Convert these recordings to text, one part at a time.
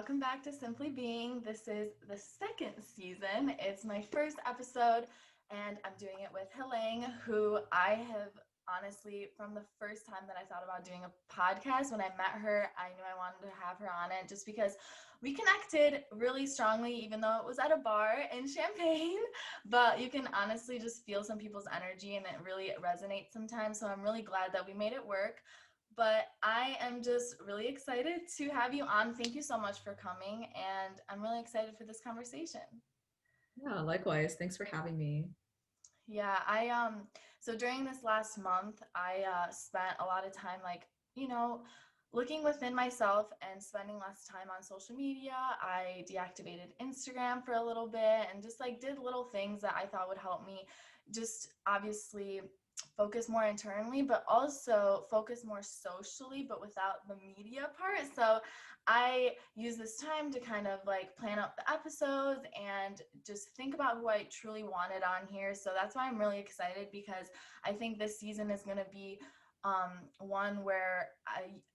welcome back to Simply Being. This is the second season. It's my first episode, and I'm doing it with Helang, who I have honestly, from the first time that I thought about doing a podcast, when I met her, I knew I wanted to have her on it just because we connected really strongly, even though it was at a bar in Champaign. But you can honestly just feel some people's energy, and it really resonates sometimes. So I'm really glad that we made it work. But I am just really excited to have you on. Thank you so much for coming, and I'm really excited for this conversation. Yeah, likewise. Thanks for having me. Yeah, I so during this last month, I spent a lot of time you know, looking within myself and spending less time on social media. I deactivated Instagram for a little bit and just did little things that I thought would help me just obviously focus more internally, but also focus more socially, but without the media part. So I use this time to kind of plan out the episodes and just think about who I truly wanted on here. So that's why I'm really excited, because I think this season is going to be one where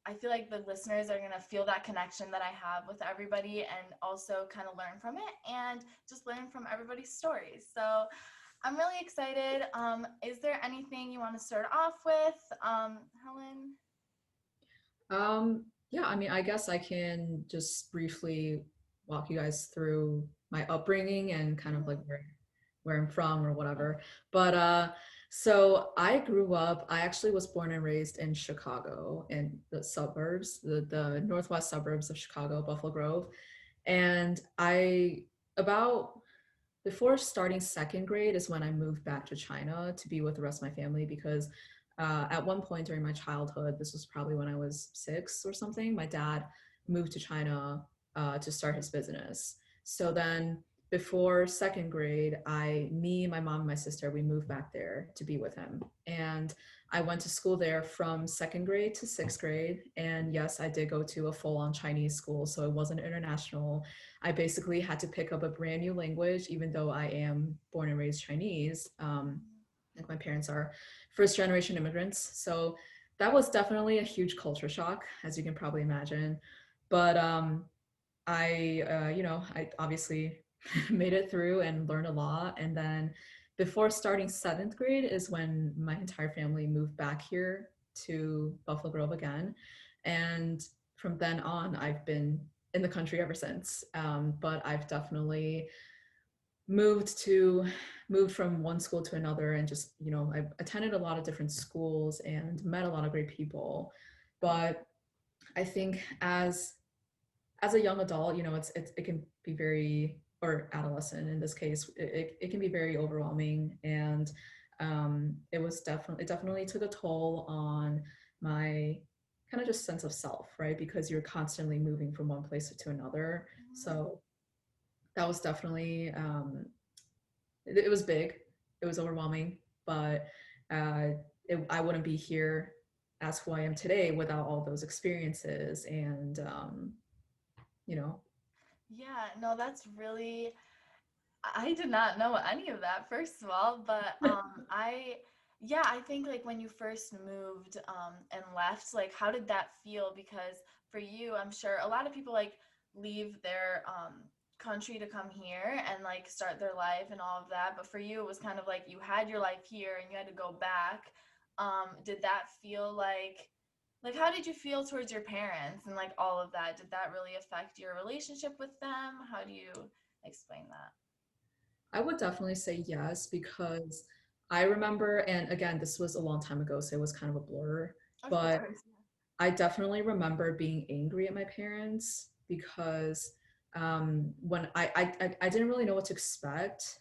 I feel like the listeners are going to feel that connection that I have with everybody, and also kind of learn from it and just learn from everybody's stories. So I'm really excited. Is there anything you want to start off with, Helen? Yeah, I mean, I guess I can just briefly walk you guys through my upbringing and kind of like where I'm from or whatever. But so I grew up, I actually was born and raised in Chicago in the suburbs, the northwest suburbs of Chicago, Buffalo Grove. And I about before starting second grade is when I moved back to China to be with the rest of my family because at one point during my childhood, this was probably when I was 6 or something, my dad moved to China to start his business. So then before second grade, me, my mom, and my sister, we moved back there to be with him. And I went to school there from second grade to sixth grade. And yes, I did go to a full on Chinese school. So it wasn't international. I basically had to pick up a brand new language, even though I am born and raised Chinese. Like my parents are first generation immigrants. So that was definitely a huge culture shock, as you can probably imagine. But I obviously made it through and learned a lot. And then before starting seventh grade is when my entire family moved back here to Buffalo Grove again. And from then on, I've been in the country ever since. But I've definitely moved to moved from one school to another and just I attended a lot of different schools and met a lot of great people. But I think as a young adult, it can be very, or adolescent in this case, it can be very overwhelming. And it definitely took a toll on my kind of just sense of self, right? Because you're constantly moving from one place to another. So that was definitely it was big, it was overwhelming, but uh, I wouldn't be here as who I am today without all those experiences. And you know Yeah, no, that's really, I did not know any of that, first of all, but yeah, I think when you first moved and left, how did that feel? Because for you, I'm sure a lot of people leave their country to come here and start their life and all of that, but for you, it was kind of like you had your life here and you had to go back. Did that feel how did you feel towards your parents and all of that? Did that really affect your relationship with them? How do you explain that? I would definitely say yes, because I remember, and again, this was a long time ago, so it was kind of a blur, Of but course. I definitely remember being angry at my parents because when I didn't really know what to expect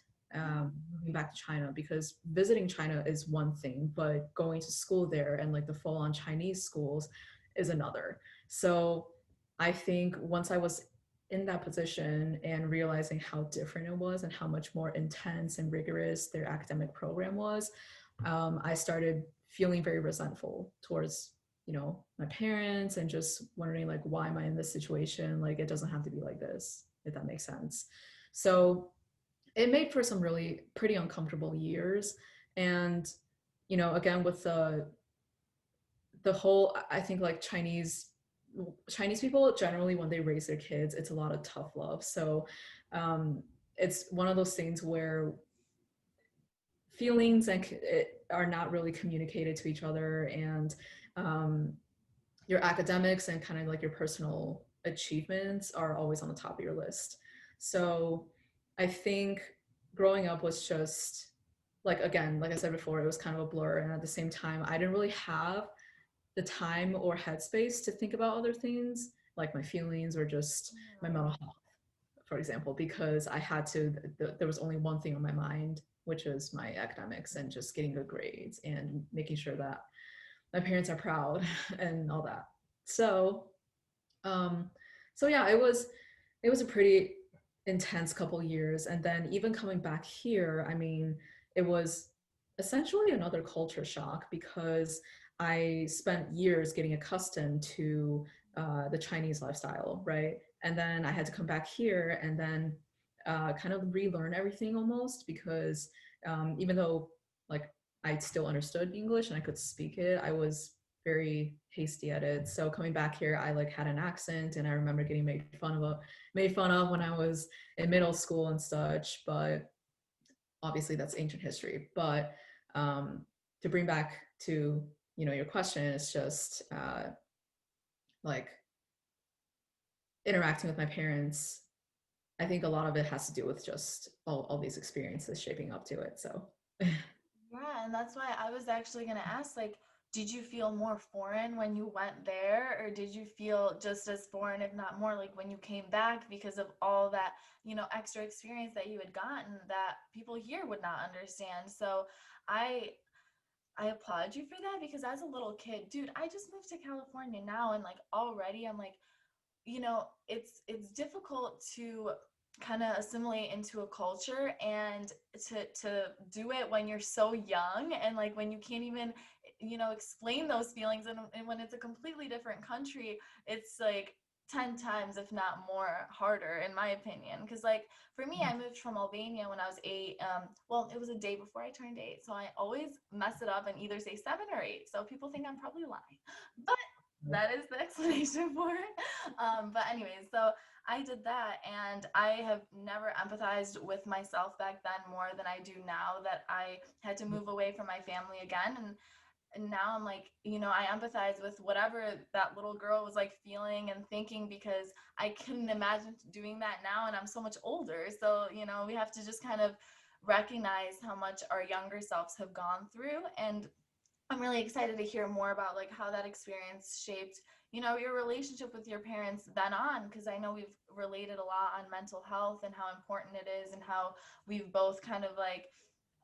moving back to China, because visiting China is one thing, but going to school there and like the full on Chinese schools is another. So I think once I was in that position and realizing how different it was and how much more intense and rigorous their academic program was, I started feeling very resentful towards my parents, and just wondering like, why am I in this situation? Like, it doesn't have to be like this, if that makes sense. So it made for some really pretty uncomfortable years. And again, with the whole, I think, like Chinese Chinese people generally, when they raise their kids, it's a lot of tough love. So um, it's one of those things where feelings are not really communicated to each other, and um, your academics and kind of like your personal achievements are always on the top of your list. So I think growing up was just like, again, like I said before, it was kind of a blur, and at the same time I didn't really have the time or headspace to think about other things like my feelings or just my mental health, for example, because I had to, there was only one thing on my mind, which was my academics and just getting good grades and making sure that my parents are proud and all that. So, um, so yeah, it was a pretty intense couple years, and then even coming back here, I mean, it was essentially another culture shock because I spent years getting accustomed to the Chinese lifestyle, right? And then I had to come back here and then kind of relearn everything almost because even though like I still understood English and I could speak it, I was very hasty at it. So coming back here, I like had an accent, and I remember getting made fun of when I was in middle school and such. But obviously, that's ancient history. But to bring back to your question, it's just like interacting with my parents. I think a lot of it has to do with just all these experiences shaping up to it. So Yeah, and that's why I was actually going to ask, like, did you feel more foreign when you went there, or did you feel just as foreign, if not more, like when you came back because of all that, extra experience that you had gotten that people here would not understand? So I I applaud you for that because as a little kid, dude, I just moved to California now and like already I'm like, it's difficult to kind of assimilate into a culture and to do it when you're so young and like when you can't even explain those feelings, and when it's a completely different country, it's like 10 times if not more harder in my opinion, because like for me, I moved from Albania when I was 8. Well, it was a day before I turned 8, so I always mess it up and either say 7 or 8, so people think I'm probably lying, but that is the explanation for it. But anyways, so I did that, and I have never empathized with myself back then more than I do now that I had to move away from my family again. And now I'm like, I empathize with whatever that little girl was like feeling and thinking, because I couldn't imagine doing that now, and I'm so much older. So, we have to just kind of recognize how much our younger selves have gone through. And I'm really excited to hear more about like how that experience shaped, your relationship with your parents then on, because I know we've related a lot on mental health and how important it is, and how we've both kind of like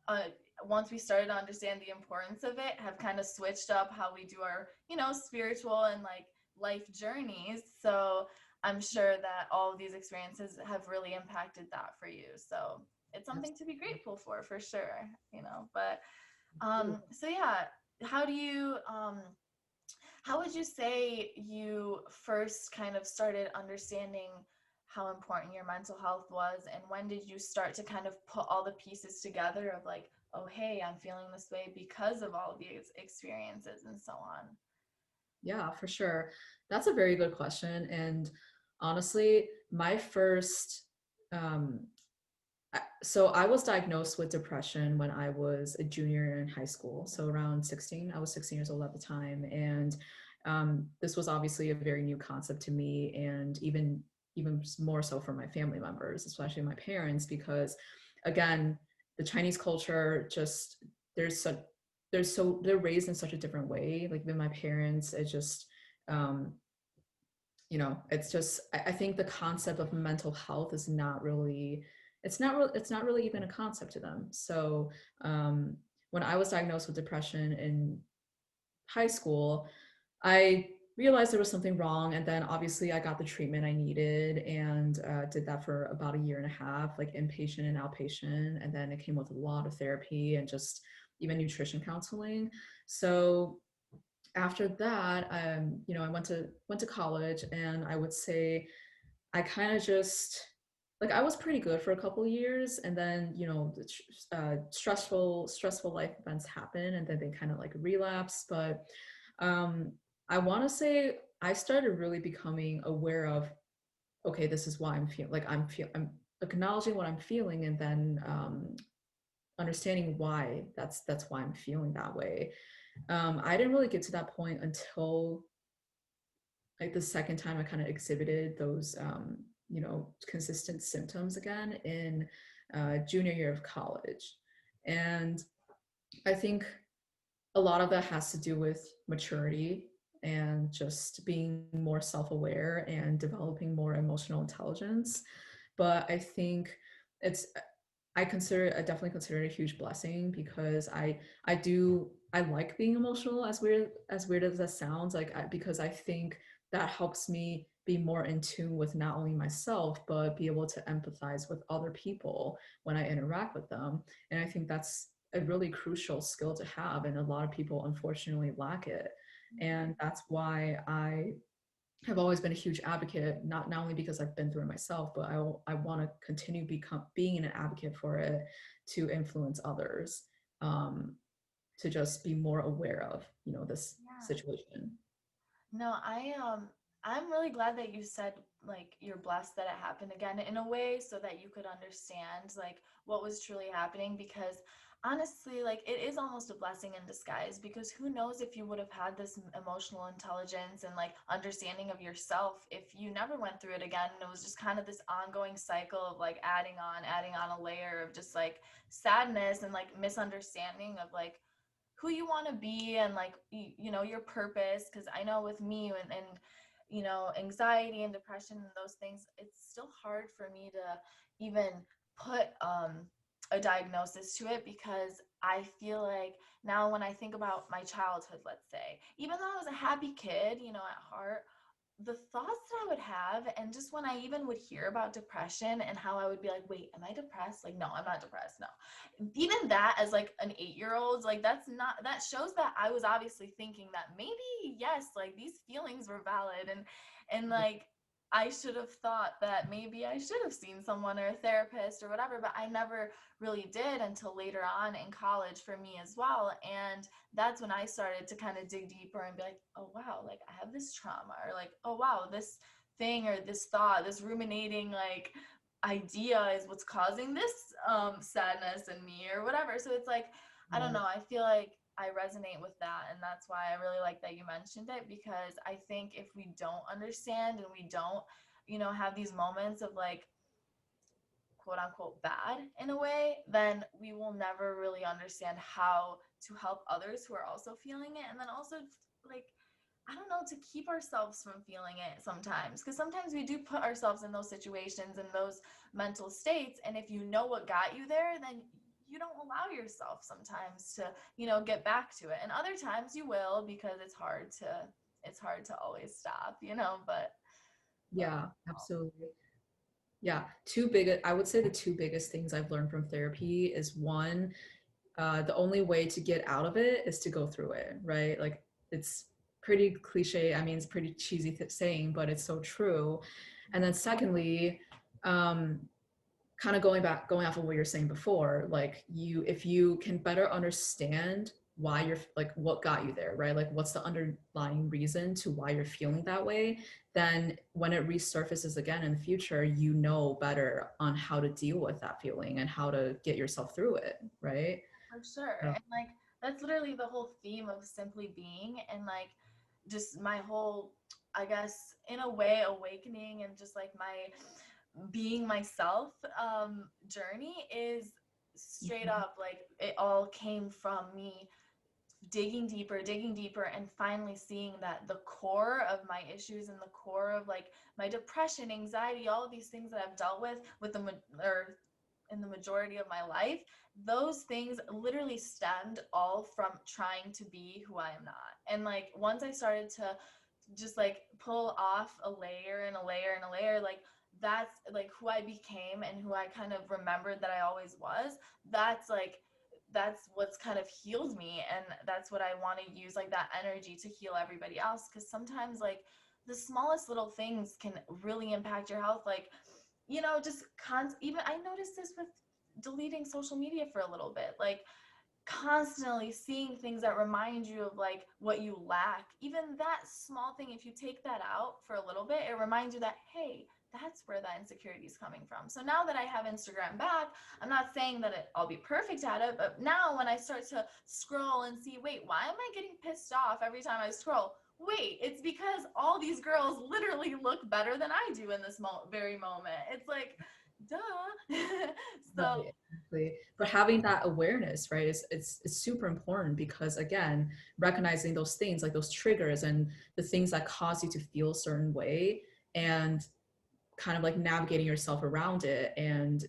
uh, once we started to understand the importance of it, have kind of switched up how we do our, spiritual and like life journeys. So I'm sure that all of these experiences have really impacted that for you. So it's something to be grateful for sure, but so yeah, how do you how would you say you first kind of started understanding how important your mental health was, and when did you start to kind of put all the pieces together of like, oh hey, I'm feeling this way because of all these experiences and so on? yeah, for sure. That's a very good question. And honestly, my first, um, so I was diagnosed with depression when I was a junior in high school. So around 16, I was 16 years old at the time. And this was obviously a very new concept to me, and even more so for my family members, especially my parents, because again, the Chinese culture just there's such they're raised in such a different way. Like with my parents, it just um, it's just I think the concept of mental health is not really it's not really even a concept to them. So um, when I was diagnosed with depression in high school, I realized there was something wrong, and then obviously I got the treatment I needed, and did that for about a year and a half, like inpatient and outpatient, and then it came with a lot of therapy and just even nutrition counseling. So after that, I went to college, and I would say I kind of just like I was pretty good for a couple of years, and then stressful life events happen, and then they kind of like relapse. But um, I want to say I started really becoming aware of, okay, this is why I'm feeling like I'm acknowledging what I'm feeling, and then understanding why that's why I'm feeling that way. I didn't really get to that point until like the second time I kind of exhibited those consistent symptoms again in junior year of college. And I think a lot of that has to do with maturity and just being more self-aware and developing more emotional intelligence. But I think it's I definitely consider it a huge blessing, because I like being emotional, as weird as that sounds, because I think that helps me be more in tune with not only myself but be able to empathize with other people when I interact with them. And I think that's a really crucial skill to have, and a lot of people unfortunately lack it. And that's why I have always been a huge advocate, not only because I've been through it myself, but I want to continue being an advocate for it, to influence others, to just be more aware of, this Yeah. situation. No, I'm really glad that you said like you're blessed that it happened again in a way so that you could understand like what was truly happening, because honestly like it is almost a blessing in disguise, because who knows if you would have had this emotional intelligence and like understanding of yourself if you never went through it again, and it was just kind of this ongoing cycle of like adding on a layer of just like sadness and like misunderstanding of like who you want to be and like your purpose. Because I know with me and anxiety and depression and those things, it's still hard for me to even put a diagnosis to it, because I feel like now when I think about my childhood, let's say, even though I was a happy kid, at heart, the thoughts that I would have, and just when I even would hear about depression and how I would be like, wait, am I depressed? Like, no, I'm not depressed. No. Even that as like an 8-year old, like that shows that I was obviously thinking that maybe, yes, like these feelings were valid, and like I should have thought that maybe I should have seen someone or a therapist or whatever, but I never really did until later on in college for me as well. And that's when I started to kind of dig deeper and be like, oh wow, like I have this trauma, or like, oh wow, this thing or this thought, this ruminating like idea is what's causing this sadness in me or whatever. So it's like, I don't Right. know, I feel like I resonate with that, and that's why I really like that you mentioned it, because I think if we don't understand and we don't have these moments of like quote unquote bad in a way, then we will never really understand how to help others who are also feeling it. And then also, like, I don't know, to keep ourselves from feeling it sometimes. Because sometimes we do put ourselves in those situations and those mental states. And if you know what got you there, then you don't allow yourself sometimes to, get back to it. And other times you will, because it's hard to always stop, but Yeah, absolutely. Yeah, I would say the two biggest things I've learned from therapy is, one, the only way to get out of it is to go through it, right? Like, it's pretty cliche. I mean, it's pretty cheesy saying, but it's so true. And then secondly, um, kind of going off of what you're saying before, like, if you can better understand why you're like what got you there, right? Like, what's the underlying reason to why you're feeling that way, then when it resurfaces again in the future, you know better on how to deal with that feeling and how to get yourself through it, right? for sure. So, And like that's literally the whole theme of simply being, and like just my whole, I guess, in a way, awakening and just like my being myself journey is straight mhm, up like it all came from me digging deeper, and finally seeing that the core of my issues and the core of like my depression, anxiety, all of these things that I've dealt with or in the majority of my life, those things literally stemmed all from trying to be who I am not. And like once I started to just like pull off a layer and a layer and a layer, like that's like who I became and who I kind of remembered that I always was. That's what's kind of healed me, and that's what I want to use like that energy to heal everybody else, because sometimes like the smallest little things can really impact your health. Like just even I noticed this with deleting social media for a little bit. Like constantly seeing things that remind you of like what you lack, even that small thing, if you take that out for a little bit, it reminds you that, hey, that's where that insecurity is coming from. So now that I have Instagram back, I'm not saying that I'll be perfect at it, but now when I start to scroll and see, wait, why am I getting pissed off every time I scroll? Wait, it's because all these girls literally look better than I do in this very moment. It's like, duh. So Right, exactly. But having that awareness, right, is it's super important because again, recognizing those things like those triggers and the things that cause you to feel a certain way, and kind of like navigating yourself around it, and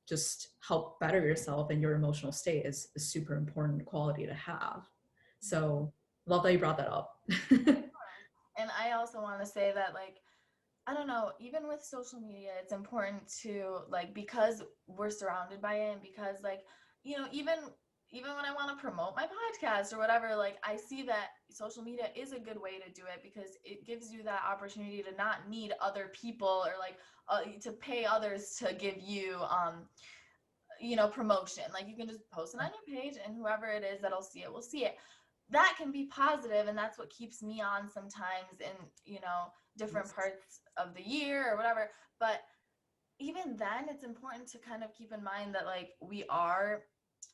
just help better yourself and your emotional state is a super important quality to have. So love that you brought that up. and I also want to say that, like, I don't know, even with social media, it's important to, like, because we're surrounded by it, and because, like, even when I want to promote my podcast or whatever, like, I see that social media is a good way to do it because it gives you that opportunity to not need other people, or like to pay others to give you promotion. Like, you can just post it on your page, and whoever it is that'll see it will see it. That can be positive, and that's what keeps me on sometimes in different parts of the year or whatever. But even then, it's important to kind of keep in mind that, like, we are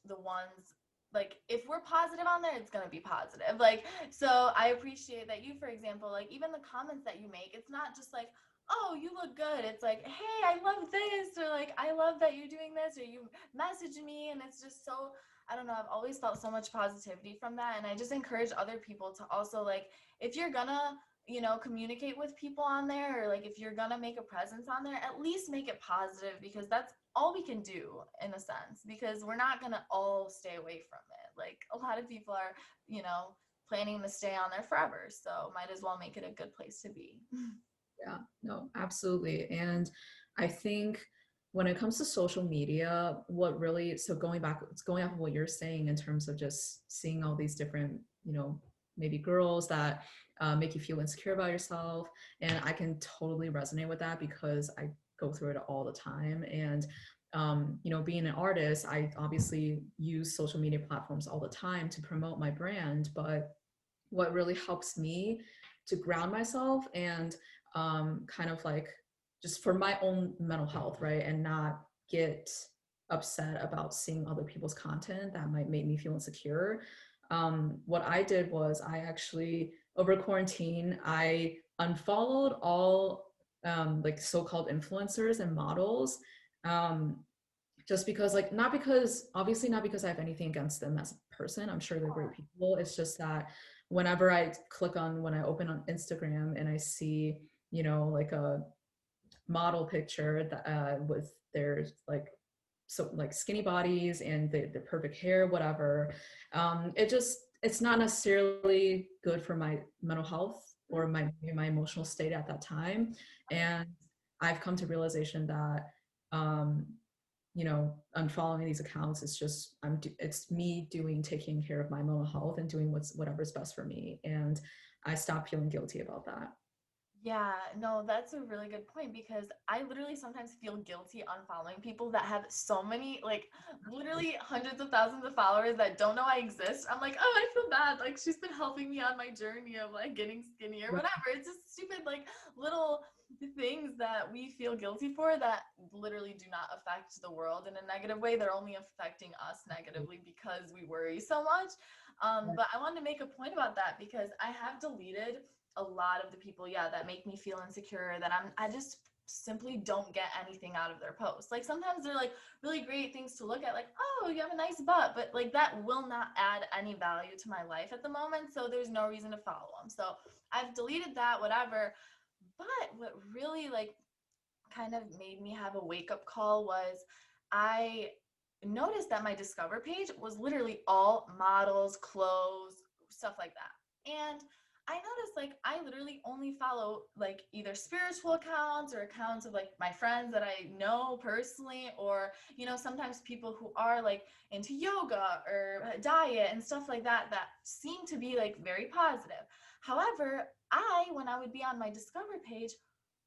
the ones, like, if we're positive on there, it's going to be positive. Like, so I appreciate that you, for example, like, even the comments that you make, it's not just like, oh, you look good. It's like, hey, I love this, or like, I love that you're doing this, or you message me. And it's just so, I don't know, I've always felt so much positivity from that. And I just encourage other people to also, like, if you're gonna communicate with people on there, or like if you're gonna make a presence on there, at least make it positive, because that's all we can do in a sense, because we're not gonna all stay away from it. Like, a lot of people are planning to stay on there forever, so might as well make it a good place to be. Yeah, no, absolutely. And I think when it comes to social media, what really, so going off of what you're saying in terms of just seeing all these different, maybe girls that make you feel insecure about yourself. And I can totally resonate with that because I go through it all the time. And, being an artist, I obviously use social media platforms all the time to promote my brand. But what really helps me to ground myself and kind of like just for my own mental health, right? And not get upset about seeing other people's content that might make me feel insecure. What I did was I actually, over quarantine, I unfollowed all like so-called influencers and models. Just because, like, not because, obviously not because I have anything against them as a person. I'm sure they're great people. It's just that whenever when I open on Instagram and I see, like a model picture that with their like so like skinny bodies and the perfect hair, whatever, it's not necessarily good for my mental health or my emotional state at that time. And I've come to realization that um unfollowing these accounts is just it's me taking care of my mental health and doing whatever's best for me, and I stopped feeling guilty about that. Yeah, no, that's a really good point, because I literally sometimes feel guilty on following people that have so many, like, literally hundreds of thousands of followers that don't know I exist. I'm like, oh, I feel bad. Like, she's been helping me on my journey of like getting skinny or Right. whatever. It's just stupid, like, little things that we feel guilty for that literally do not affect the world in a negative way. They're only affecting us negatively because we worry so much. But I wanted to make a point about that, because I have deleted a lot of the people, yeah, that make me feel insecure, that I just simply don't get anything out of their posts. Like, sometimes they're like really great things to look at, like, oh, you have a nice butt, but like that will not add any value to my life at the moment, so there's no reason to follow them. So I've deleted that, whatever. But what really, like, kind of made me have a wake up call was I noticed that my Discover page was literally all models, clothes, stuff like that. And I noticed, like, I literally only follow like either spiritual accounts or accounts of like my friends that I know personally, or sometimes people who are like into yoga or diet and stuff like that, that seem to be like very positive. However, when I would be on my Discover page,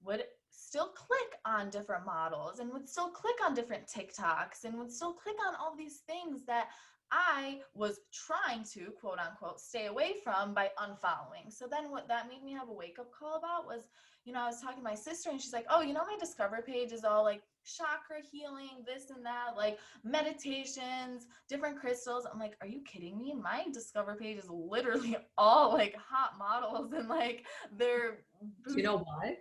would still click on different models, and would still click on different TikToks, and would still click on all these things that I was trying to, quote unquote, stay away from by unfollowing. So then what that made me have a wake up call about was, I was talking to my sister and she's like, oh, my Discover page is all like chakra healing, this and that, like meditations, different crystals. I'm like, are you kidding me? My Discover page is literally all like hot models and like their Do you know why?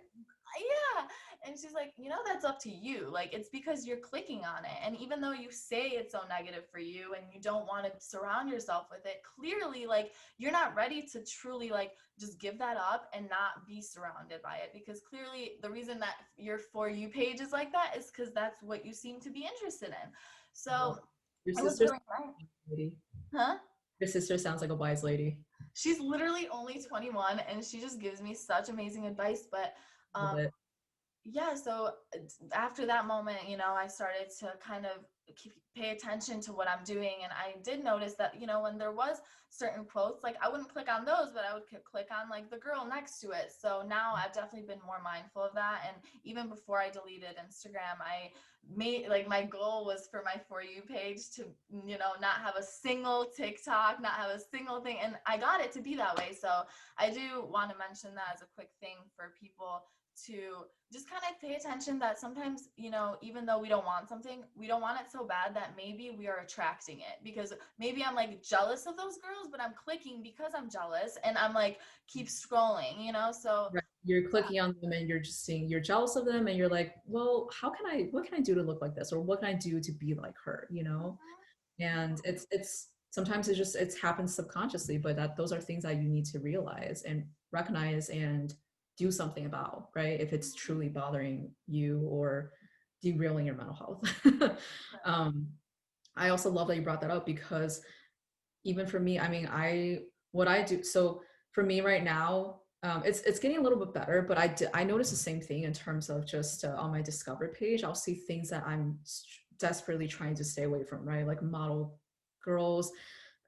yeah. And she's like, that's up to you. Like, it's because you're clicking on it. And even though you say it's so negative for you and you don't want to surround yourself with it, clearly, like, you're not ready to truly, like, just give that up and not be surrounded by it. Because clearly, the reason that your For You page is like that is because that's what you seem to be interested in. So Your I was sister's doing that. lady. Huh? Your sister sounds like a wise lady. She's literally only 21 and she just gives me such amazing advice. But, Love um, it. yeah, so after that moment, I started to kind of pay attention to what I'm doing. And I did notice that, when there was certain quotes, like I wouldn't click on those, but I would click on like the girl next to it. So now I've definitely been more mindful of that. And even before I deleted Instagram, I made like my goal was for my For You page to, not have a single TikTok, not have a single thing. And I got it to be that way. So I do want to mention that as a quick thing for people to just kind of pay attention that sometimes, even though we don't want something, we don't want it so bad that maybe we are attracting it, because maybe I'm like jealous of those girls, but I'm clicking because I'm jealous and I'm like keep scrolling, so Right. You're clicking on them and you're just seeing you're jealous of them and you're like, well, what can I do to look like this? Or what can I do to be like her, you know? And it's sometimes it happens subconsciously, but that those are things that you need to realize and recognize and do something about, right? If it's truly bothering you or derailing your mental health. um, I also love that you brought that up because even for me, I mean, what I do. So for me right now, it's getting a little bit better, but I notice the same thing in terms of just on my Discover page. I'll see things that I'm desperately trying to stay away from, right? Like model girls,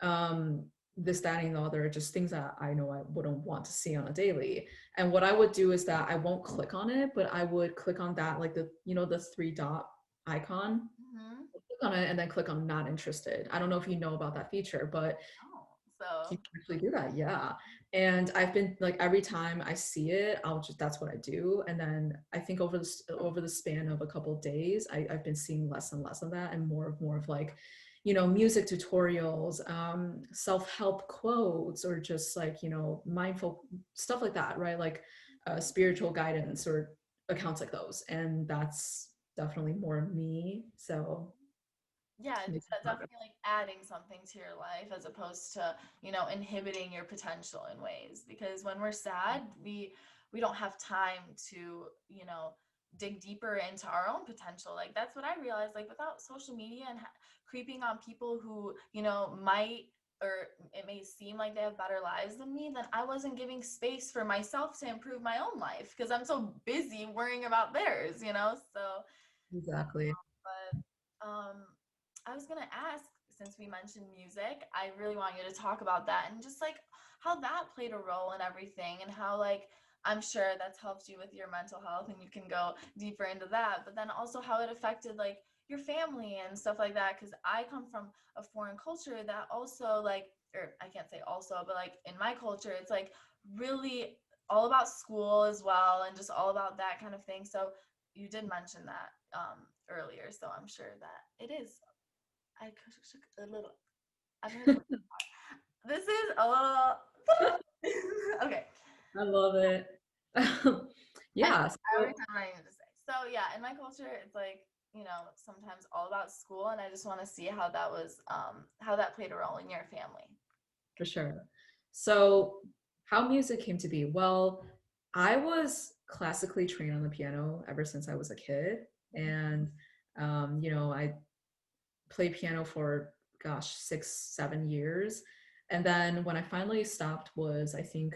um, this, that, and the other, just things that I know I wouldn't want to see on a daily. And what I would do is that I won't click on it, but I would click on that, like the three dot icon, mm-hmm. click on it and then click on not interested. I don't know if you know about that feature, but Oh, you so can actually do that. Yeah. And I've been like every time I see it, that's what I do. And then I think over the span of a couple of days, I've been seeing less and less of that and more of like, music tutorials, self-help quotes, or just like, mindful stuff like that, right? Like spiritual guidance or accounts like those. And that's definitely more me. So yeah, makes me progress. definitely like adding something to your life as opposed to, inhibiting your potential in ways, because when we're sad, we don't have time to, dig deeper into our own potential. Like that's what I realized, like without social media and creeping on people who, might, or it may seem like they have better lives than me, then I wasn't giving space for myself to improve my own life because I'm so busy worrying about theirs, so Exactly. but I was gonna ask, since we mentioned music, I really want you to talk about that and just like how that played a role in everything, and how like I'm sure that's helped you with your mental health and you can go deeper into that, but then also how it affected like your family and stuff like that, because I come from a foreign culture that also like, or I can't say also, but like in my culture it's like really all about school as well and just all about that kind of thing. So you did mention that earlier, so I'm sure that it is. I shook a little. I'm gonna. This is a little. Okay. I love it. I, Yeah. I So always have what I need to say. So yeah, in my culture, it's like sometimes all about school, and I just want to see how that played a role in your family. for sure. So how music came to be? Well, I was classically trained on the piano ever since I was a kid, and I played piano for gosh 6 7 years, and then when I finally stopped was I think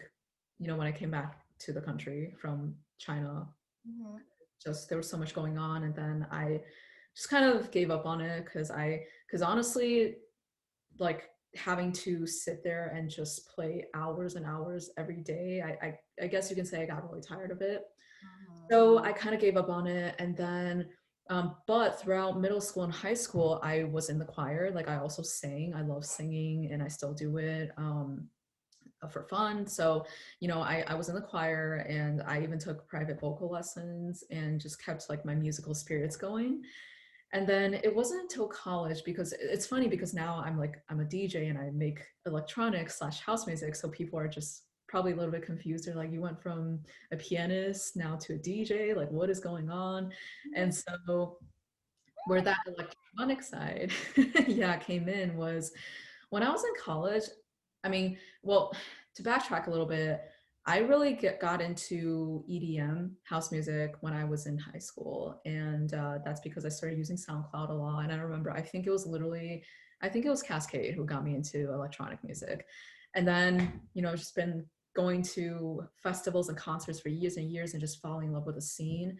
when I came back to the country from China. Mm-hmm. Just there was so much going on, and then I just kind of gave up on it because honestly, like having to sit there and just play hours and hours every day, I guess you can say I got really tired of it. Mm-hmm. So I kind of gave up on it, and then But throughout middle school and high school, I was in the choir. Like I also sang. I love singing, and I still do it for fun. So, I was in the choir, and I even took private vocal lessons and just kept like my musical spirits going. And then it wasn't until college, because it's funny because now I'm a DJ and I make electronic slash house music. So people are just probably a little bit confused. They're like, you went from a pianist now to a DJ, like what is going on? And so where that electronic side yeah came in was when I was in college. I mean, well, to backtrack a little bit, I really got into EDM house music when I was in high school, and that's because I started using SoundCloud a lot. And I remember, I think it was Cascade who got me into electronic music, and then I've just been going to festivals and concerts for years and years and just falling in love with the scene.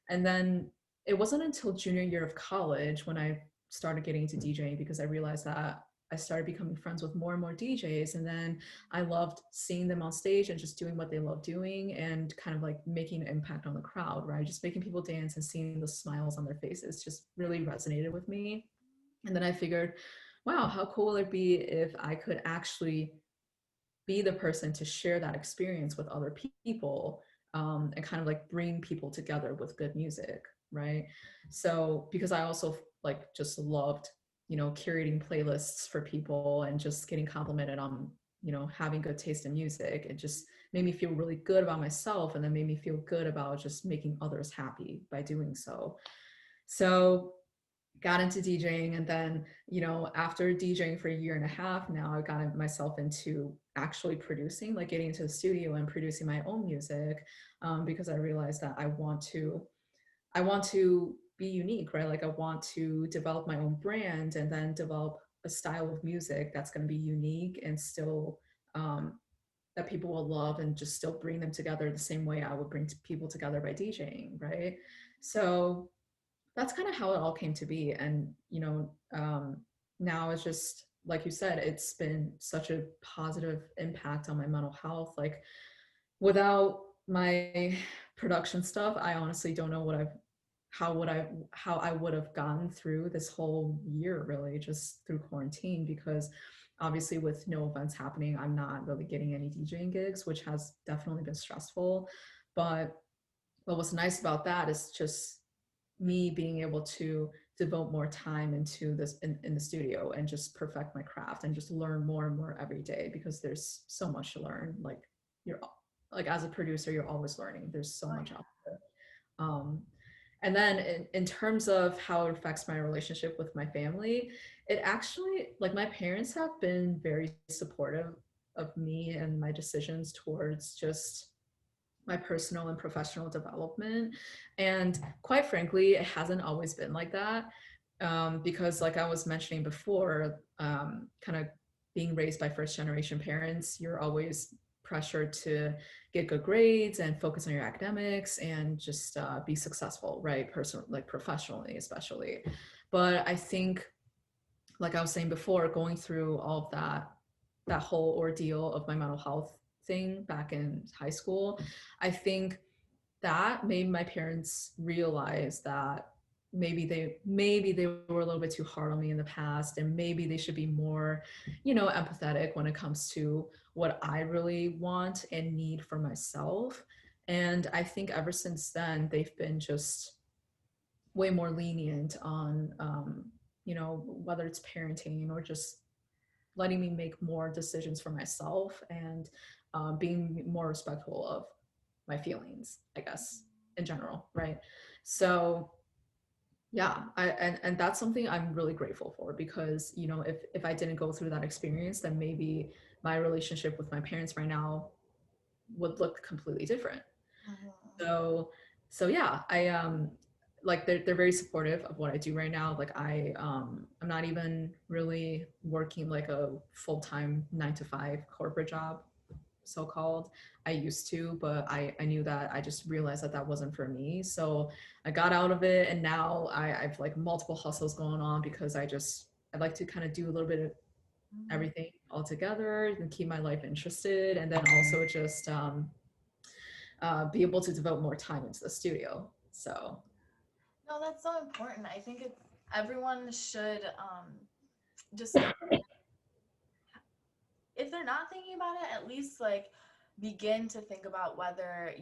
And then it wasn't until junior year of college when I started getting into DJing, because I realized that I started becoming friends with more and more DJs. And then I loved seeing them on stage and just doing what they love doing and kind of like making an impact on the crowd, right? Just making people dance and seeing the smiles on their faces just really resonated with me. And then I figured, wow, how cool would it be if I could actually be the person to share that experience with other people, and kind of like bring people together with good music, right? So because I also like just loved curating playlists for people and just getting complimented on having good taste in music, it just made me feel really good about myself, and then made me feel good about just making others happy by doing so. So got into DJing, and then after DJing for a year and a half, now I got myself into actually producing, like getting into the studio and producing my own music, because I realized that I want to be unique, right? Like I want to develop my own brand and then develop a style of music that's going to be unique and still that people will love, and just still bring them together the same way I would bring people together by DJing, right? So that's kind of how it all came to be. And now it's just like you said, it's been such a positive impact on my mental health. Like without my production stuff, I honestly don't know how I would have gone through this whole year, really, just through quarantine, because obviously with no events happening, I'm not really getting any DJing gigs, which has definitely been stressful. But what's nice about that is just me being able to devote more time into this in the studio and just perfect my craft and just learn more and more every day, because there's so much to learn. Like you're like as a producer, you're always learning. There's so Oh, much yeah. out there. um, and then in terms of how it affects my relationship with my family, it actually, like my parents have been very supportive of me and my decisions towards just my personal and professional development. And quite frankly, it hasn't always been like that, because like I was mentioning before, kind of being raised by first generation parents, you're always pressured to get good grades and focus on your academics and just be successful, right? Personal, like professionally, especially. But I think, like I was saying before, going through all of that whole ordeal of my mental health thing back in high school, I think that made my parents realize that maybe they were a little bit too hard on me in the past, and maybe they should be more empathetic when it comes to what I really want and need for myself. And I think ever since then they've been just way more lenient on whether it's parenting or just letting me make more decisions for myself, and being more respectful of my feelings, I guess, in general, right? So yeah, and that's something I'm really grateful for, because if I didn't go through that experience, then maybe my relationship with my parents right now would look completely different. Mhm. So yeah, I like they're very supportive of what I do right now. Like I'm not even really working like a full-time 9 to 5 corporate job, so called. I used to, but I knew that, I just realized that that wasn't for me. So I got out of it, and now I've like multiple hustles going on, because I like to kind of do a little bit of Mhm. everything all together and keep my life interested, and then also just be able to devote more time into the studio. So No, that's so important. I think it's everyone should just if they're not thinking about it, at least like begin to think about whether,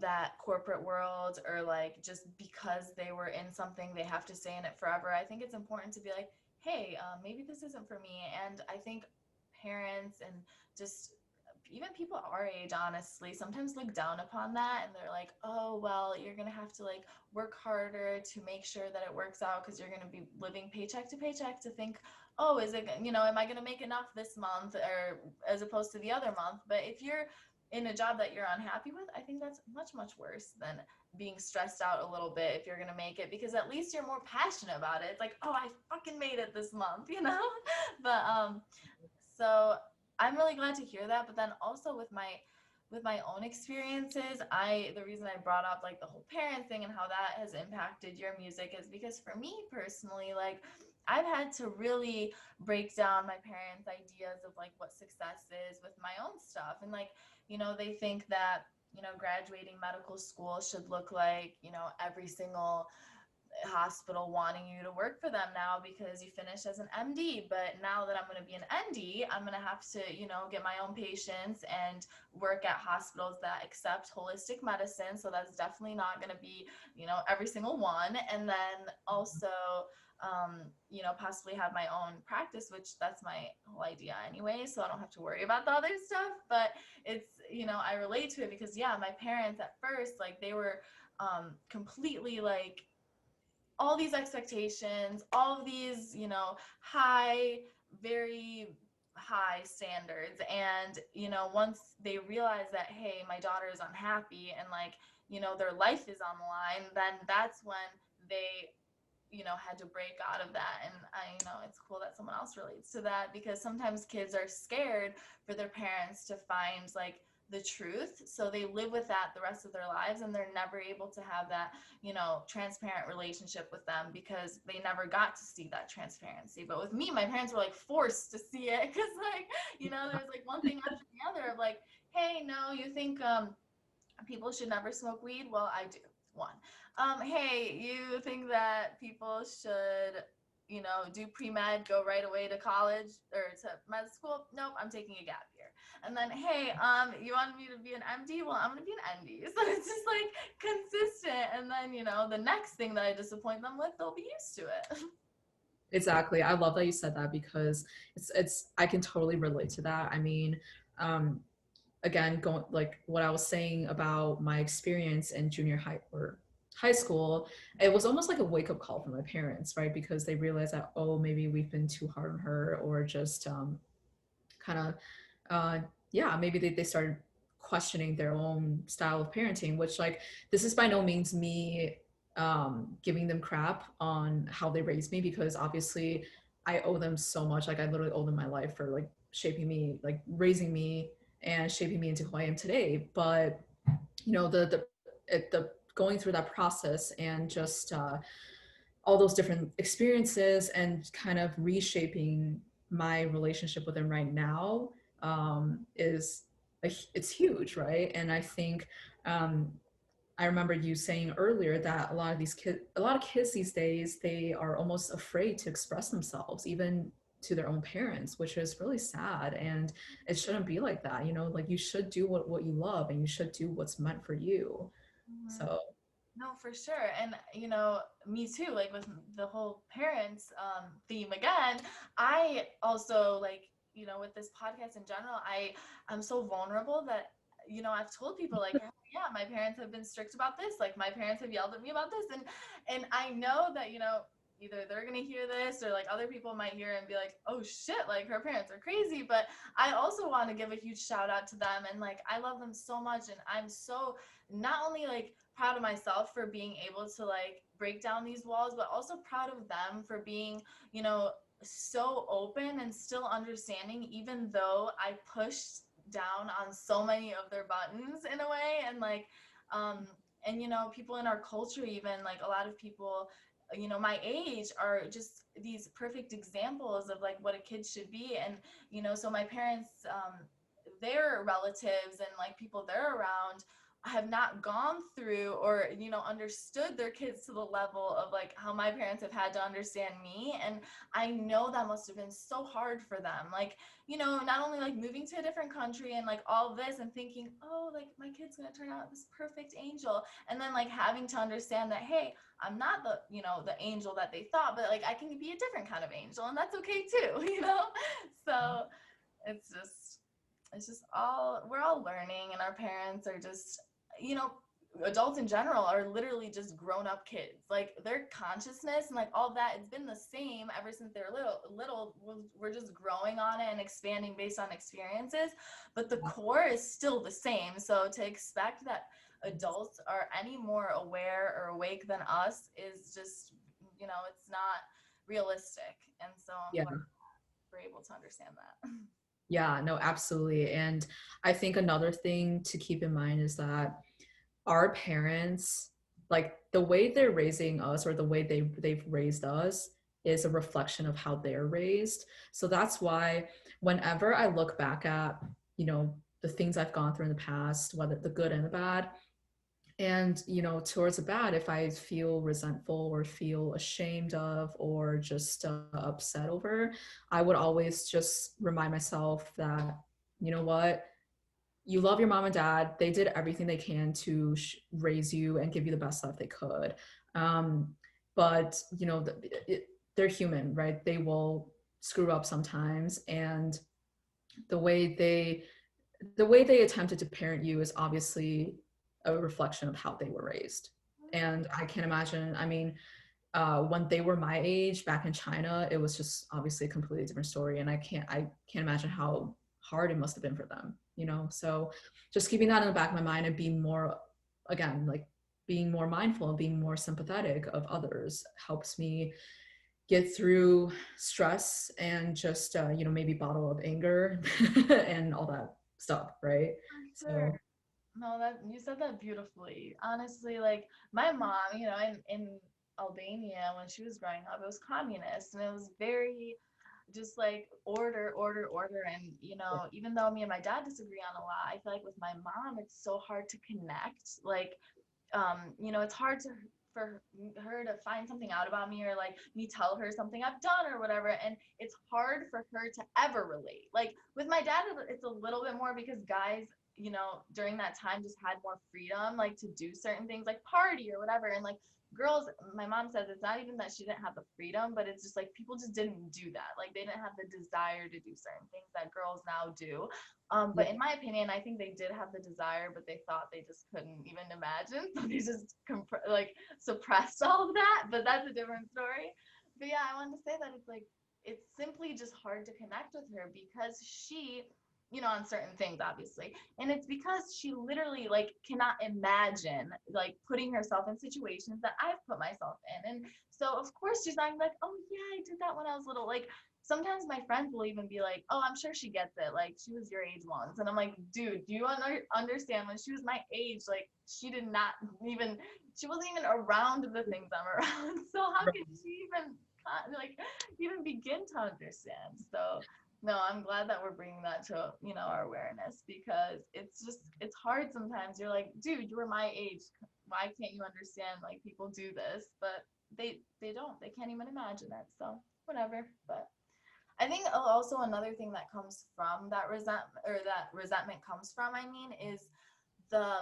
that corporate world or like just because they were in something, they have to stay in it forever. I think it's important to be like, hey, maybe this isn't for me. And I think parents and just even people our age, honestly, sometimes look down upon that and they're like, oh, well, you're going to have to like work harder to make sure that it works out because you're going to be living paycheck to paycheck to think, oh, is it, am I going to make enough this month or as opposed to the other month? But if you're in a job that you're unhappy with, I think that's much, much worse than being stressed out a little bit if you're going to make it because at least you're more passionate about it. It's like, oh, I fucking made it this month, But so I'm really glad to hear that. But then also with my own experiences, the reason I brought up like the whole parent thing and how that has impacted your music is because for me personally, like I've had to really break down my parents' ideas of like what success is with my own stuff. And like, they think that, graduating medical school should look like, every single hospital wanting you to work for them now because you finished as an MD. But now that I'm going to be an ND, I'm going to have to, get my own patients and work at hospitals that accept holistic medicine. So that's definitely not going to be, every single one. And then also, possibly have my own practice, which that's my whole idea anyway. So I don't have to worry about the other stuff. But it's, I relate to it because, yeah, my parents at first, like, they were completely like, all these expectations, all of these, high, very high standards. And, once they realize that, hey, my daughter is unhappy and like, their life is on the line, then that's when they, had to break out of that. And it's cool that someone else relates to that because sometimes kids are scared for their parents to find like the truth. So they live with that the rest of their lives and they're never able to have that, transparent relationship with them because they never got to see that transparency. But with me, my parents were like forced to see it because like, there's like one thing after the other of like, hey, no, you think people should never smoke weed? Well, I do. One. Hey, you think that people should, do pre-med, go right away to college or to med school? Nope, I'm taking a gap year. And then, hey, you wanted me to be an MD? Well, I'm gonna be an ND. So it's just like consistent. And then, the next thing that I disappoint them with, they'll be used to it. Exactly. I love that you said that because it's I can totally relate to that. I mean, um, again, going like what I was saying about my experience in junior high or high school, it was almost like a wake up call for my parents, right? Because they realized that, oh, maybe we've been too hard on her or just kind of, uh, yeah, maybe they started questioning their own style of parenting, which like, this is by no means me giving them crap on how they raised me because obviously I owe them so much. Like I literally owe them my life for like shaping me, like raising me and shaping me into who I am today. But the going through that process and just all those different experiences and kind of reshaping my relationship with him right now is it's huge, right? And I think um, I remember you saying earlier that a lot of kids these days, they are almost afraid to express themselves, even to their own parents, which is really sad. And it shouldn't be like that. Like you should do what you love and you should do what's meant for you. Mhm. So No, for sure. And, me too, like with the whole parents theme again, I also like, with this podcast in general, I'm so vulnerable that, I've told people like, "Oh, yeah, my parents have been strict about this. Like my parents have yelled at me about this. And I know that, either they're going to hear this or like other people might hear it and be like, oh shit, like her parents are crazy. But I also want to give a huge shout out to them. And like, I love them so much. And I'm so not only like proud of myself for being able to like break down these walls, but also proud of them for being, so open and still understanding, even though I pushed down on so many of their buttons in a way. And like, and people in our culture, even like a lot of people, my age are just these perfect examples of like what a kid should be. And, so my parents, their relatives and like people they're around have not gone through or, you know, understood their kids to the level of like how my parents have had to understand me. And I know that must have been so hard for them. Like, you know, not only like moving to a different country and like all this and thinking, oh, like my kid's gonna turn out this perfect angel. And then like having to understand that, hey, I'm not the, you know, the angel that they thought, but like I can be a different kind of angel and that's okay too, you know? So it's just all, we're all learning, and our parents are just, you know, adults in general are literally just grown up kids. Like their consciousness and like all that, it's been the same ever since they're little. We're just growing on it and expanding based on experiences, but the core is still the same. So to expect that adults are any more aware or awake than us is just, you know, it's not realistic. And so I'm Yeah. glad we're able to understand that. Yeah, no, absolutely. And I think another thing to keep in mind is that our parents, like the way they're raising us or the way they've raised us is a reflection of how they're raised. So that's why whenever I look back at, you know, the things I've gone through in the past, whether the good and the bad, and you know, towards the bad, if I feel resentful or feel ashamed of or just upset over, I would always just remind myself that, you know what, you love your mom and dad. They did everything they can to raise you and give you the best life they could. Um, but you know, they're human, right? They will screw up sometimes, and the way they the way they attempted to parent you is obviously a reflection of how they were raised. And I can imagine, I mean, when they were my age back in China, it was just obviously a completely different story. And I can't imagine how hard it must have been for them, you know? So just keeping that in the back of my mind and being more, again, like being more mindful and being more sympathetic of others helps me get through stress and just, you know, maybe bottle up anger and all that stuff, right? For sure. So, No, that you said that beautifully. Honestly, like my mom, you know, in Albania when she was growing up, it was communist and it was very just like order, order, order. And, you yeah, know, even though me and my dad disagree on a lot, I feel like with my mom, it's so hard to connect. Like, you know, it's hard to for her to find something out about me or like me tell her something I've done or whatever. And it's hard for her to ever relate. Like with my dad, it's a little bit more because guys, you know, during that time just had more freedom, like to do certain things like party or whatever. And like girls, my mom says it's not even that she didn't have the freedom, but it's just like people just didn't do that. Like they didn't have the desire to do certain things that girls now do. yeah, But in my opinion, I think they did have the desire, but they thought they just couldn't even imagine. So they just like suppressed all of that. But that's a different story. But yeah, I wanted to say that it's like it's simply just hard to connect with her because she, you know, on certain things obviously, and it's because she literally like cannot imagine like putting herself in situations that I've put myself in. And so of course she's not like, oh yeah, I did that when I was little. Like sometimes my friends will even be like, oh, I'm sure she gets it, like she was your age once. And I'm like, dude, do you understand, when she was my age, like she did not even, she wasn't even around the things I'm around. So how could she even like even begin to understand? So no, I'm glad that we're bringing that to, you know, our awareness, because it's just it's hard sometimes. You're like, dude, you were my age, why can't you understand like people do this? But they don't, they can't even imagine it. So whatever. But I think also another thing that comes from that resentment comes from, I mean, is the,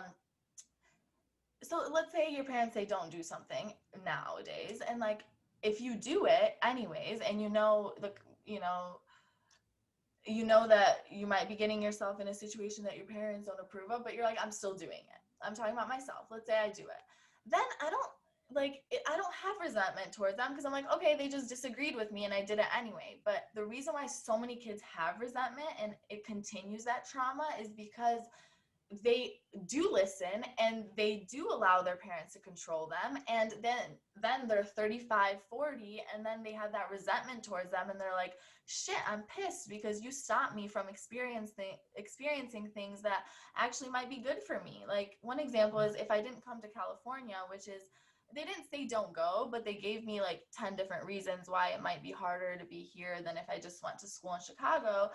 so let's say your parents say don't do something nowadays, and like if you do it anyways, and you know the, you know, you know that you might be getting yourself in a situation that your parents don't approve of, but you're like, I'm still doing it. I'm talking about myself. Let's say I do it. Then I don't I don't have resentment towards them because I'm like, okay, they just disagreed with me and I did it anyway. But the reason why so many kids have resentment and it continues that trauma is because they do listen and they do allow their parents to control them, and then they're 35, 40, and then they have that resentment towards them and they're like, shit, I'm pissed because you stopped me from experiencing things that actually might be good for me. Like one example is if I didn't come to California, which is, they didn't say don't go, but they gave me like 10 different reasons why it might be harder to be here than if I just went to school in Chicago.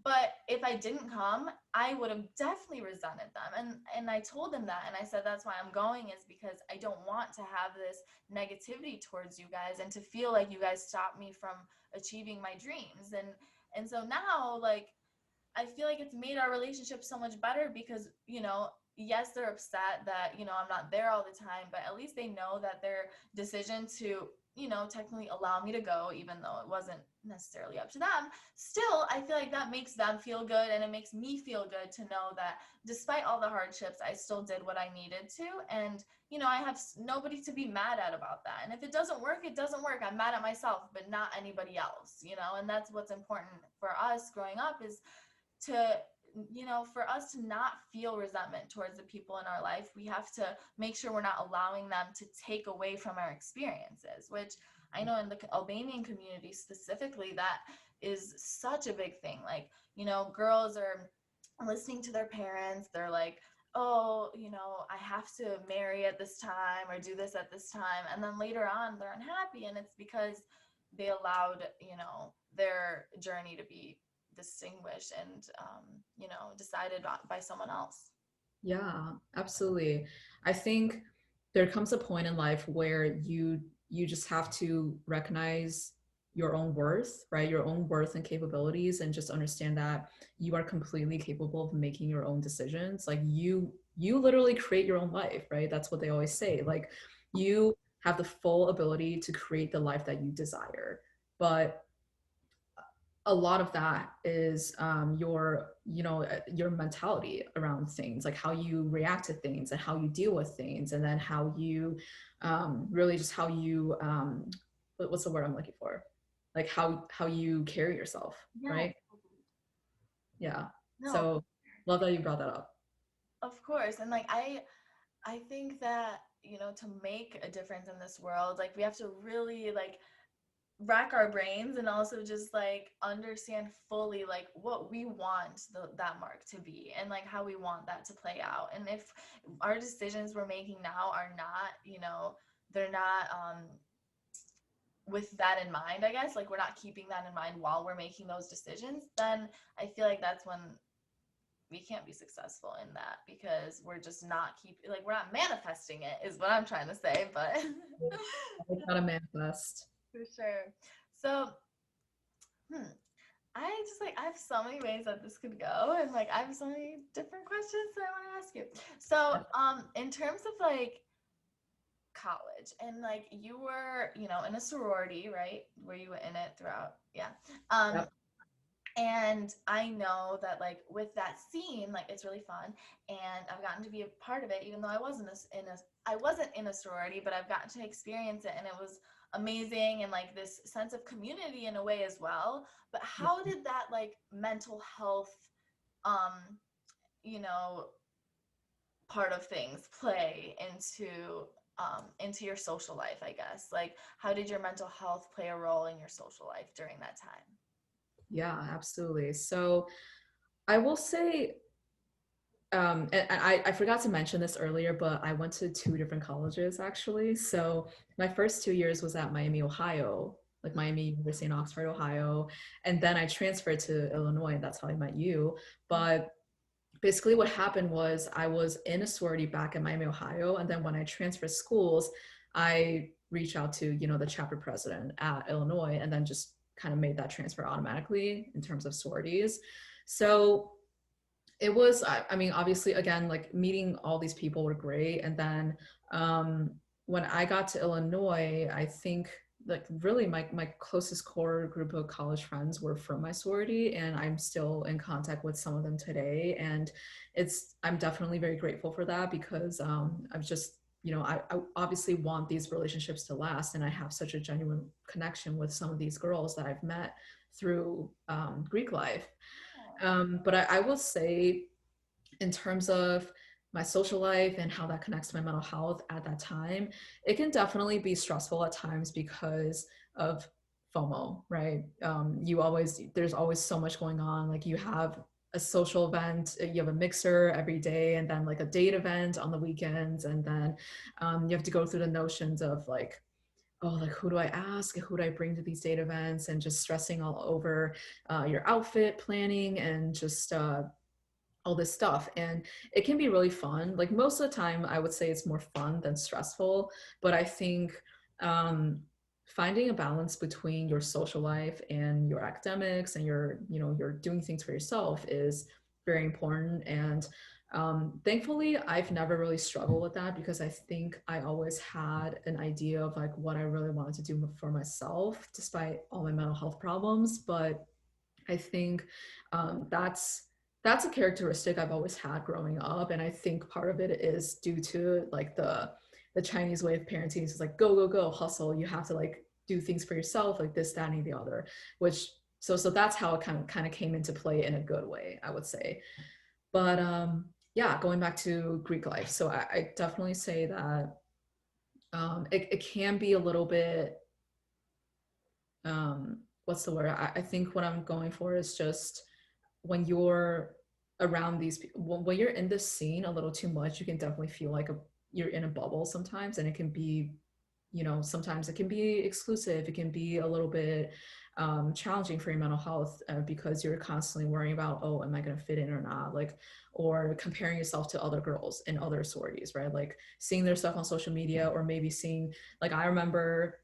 But if I didn't come, I would have definitely resented them. And I told them that, and I said that's why I'm going, is because I don't want to have this negativity towards you guys and to feel like you guys stopped me from achieving my dreams. And so now, like, I feel like it's made our relationship so much better because, yes, they're upset that, I'm not there all the time, but at least they know that their decision to, technically allow me to go, even though it wasn't necessarily up to them, still, I feel like that makes them feel good. And it makes me feel good to know that despite all the hardships, I still did what I needed to. And, I have nobody to be mad at about that. And if it doesn't work, it doesn't work. I'm mad at myself, but not anybody else, and that's what's important for us growing up, is to for us to not feel resentment towards the people in our life. We have to make sure we're not allowing them to take away from our experiences, which I know in the Albanian community specifically, that is such a big thing. Like, girls are listening to their parents. They're like, oh, I have to marry at this time or do this at this time, and then later on they're unhappy, and it's because they allowed their journey to be distinguished and decided by someone else. Yeah, absolutely. I think there comes a point in life where you just have to recognize your own worth, right? Your own worth and capabilities, and just understand that you are completely capable of making your own decisions. Like you literally create your own life, right? That's what they always say. Like you have the full ability to create the life that you desire. But a lot of that is your mentality around things, like how you react to things and how you deal with things, and then how you really just how you what's the word I'm looking for, like how you carry yourself, Yeah. right? Yeah. No, So love that you brought that up. of course. And like I think that, to make a difference in this world, like we have to really like rack our brains and also just like understand fully like what we want that mark to be, and like how we want that to play out. And if our decisions we're making now are not, they're not with that in mind, I guess, like we're not keeping that in mind while we're making those decisions, then I feel like that's when we can't be successful in that, because we're just not like we're not manifesting it, is what I'm trying to say. But I gotta manifest. for sure. So hmm, I just like I have so many ways that this could go, and like I have so many different questions that I want to ask you. So in terms of like college, and like you were, in a sorority, right? Were you in it throughout? Yeah. um Yep. and I know that like with that scene, like it's really fun, and I've gotten to be a part of it, even though I wasn't in a sorority, but I've gotten to experience it, and it was amazing, and like this sense of community in a way as well. But how did that like mental health um you know part of things play into your social life, I guess? Like, how did your mental health play a role in your social life during that time? Yeah, absolutely. So I will say, and I forgot to mention this earlier, but I went to two different colleges actually. So my first 2 years was at Miami, Ohio, like Miami University in Oxford, Ohio. And then I transferred to Illinois, and that's how I met you. But basically what happened was I was in a sorority back in Miami, Ohio. And then when I transferred schools, I reached out to, the chapter president at Illinois, and then just kind of made that transfer automatically in terms of sororities. So it was, I mean, obviously, again, like meeting all these people were great. And then when I got to Illinois, I think like really my closest core group of college friends were from my sorority, and I'm still in contact with some of them today. And I'm definitely very grateful for that, because I've just, I obviously want these relationships to last, and I have such a genuine connection with some of these girls that I've met through Greek life. But I will say, in terms of my social life and how that connects to my mental health at that time, it can definitely be stressful at times because of FOMO, right? There's always so much going on. Like you have a social event, you have a mixer every day, and then like a date event on the weekends, and then you have to go through the notions of like oh, like who do I ask? Who do I bring to these date events? And just stressing all over your outfit planning and just all this stuff. And it can be really fun. Like most of the time, I would say it's more fun than stressful. But I think um, finding a balance between your social life and your academics and your, you're doing things for yourself is very important. And thankfully, I've never really struggled with that because I think I always had an idea of like what I really wanted to do for myself, despite all my mental health problems. But I think that's a characteristic I've always had growing up, and I think part of it is due to like the Chinese way of parenting is like go go go hustle. You have to like do things for yourself, like this, that, and the other. Which so that's how it kind of came into play in a good way, I would say. But yeah, going back to Greek life, so I definitely say that it can be a little bit what's the word? I think what I'm going for is just when you're around these people, when you're in this scene a little too much, you can definitely feel like you're in a bubble sometimes, and it can be, sometimes it can be exclusive. It can be a little bit challenging for your mental health because you're constantly worrying about, oh, am I going to fit in or not? Like, or comparing yourself to other girls in other sororities, right? Like seeing their stuff on social media, or maybe seeing, like, I remember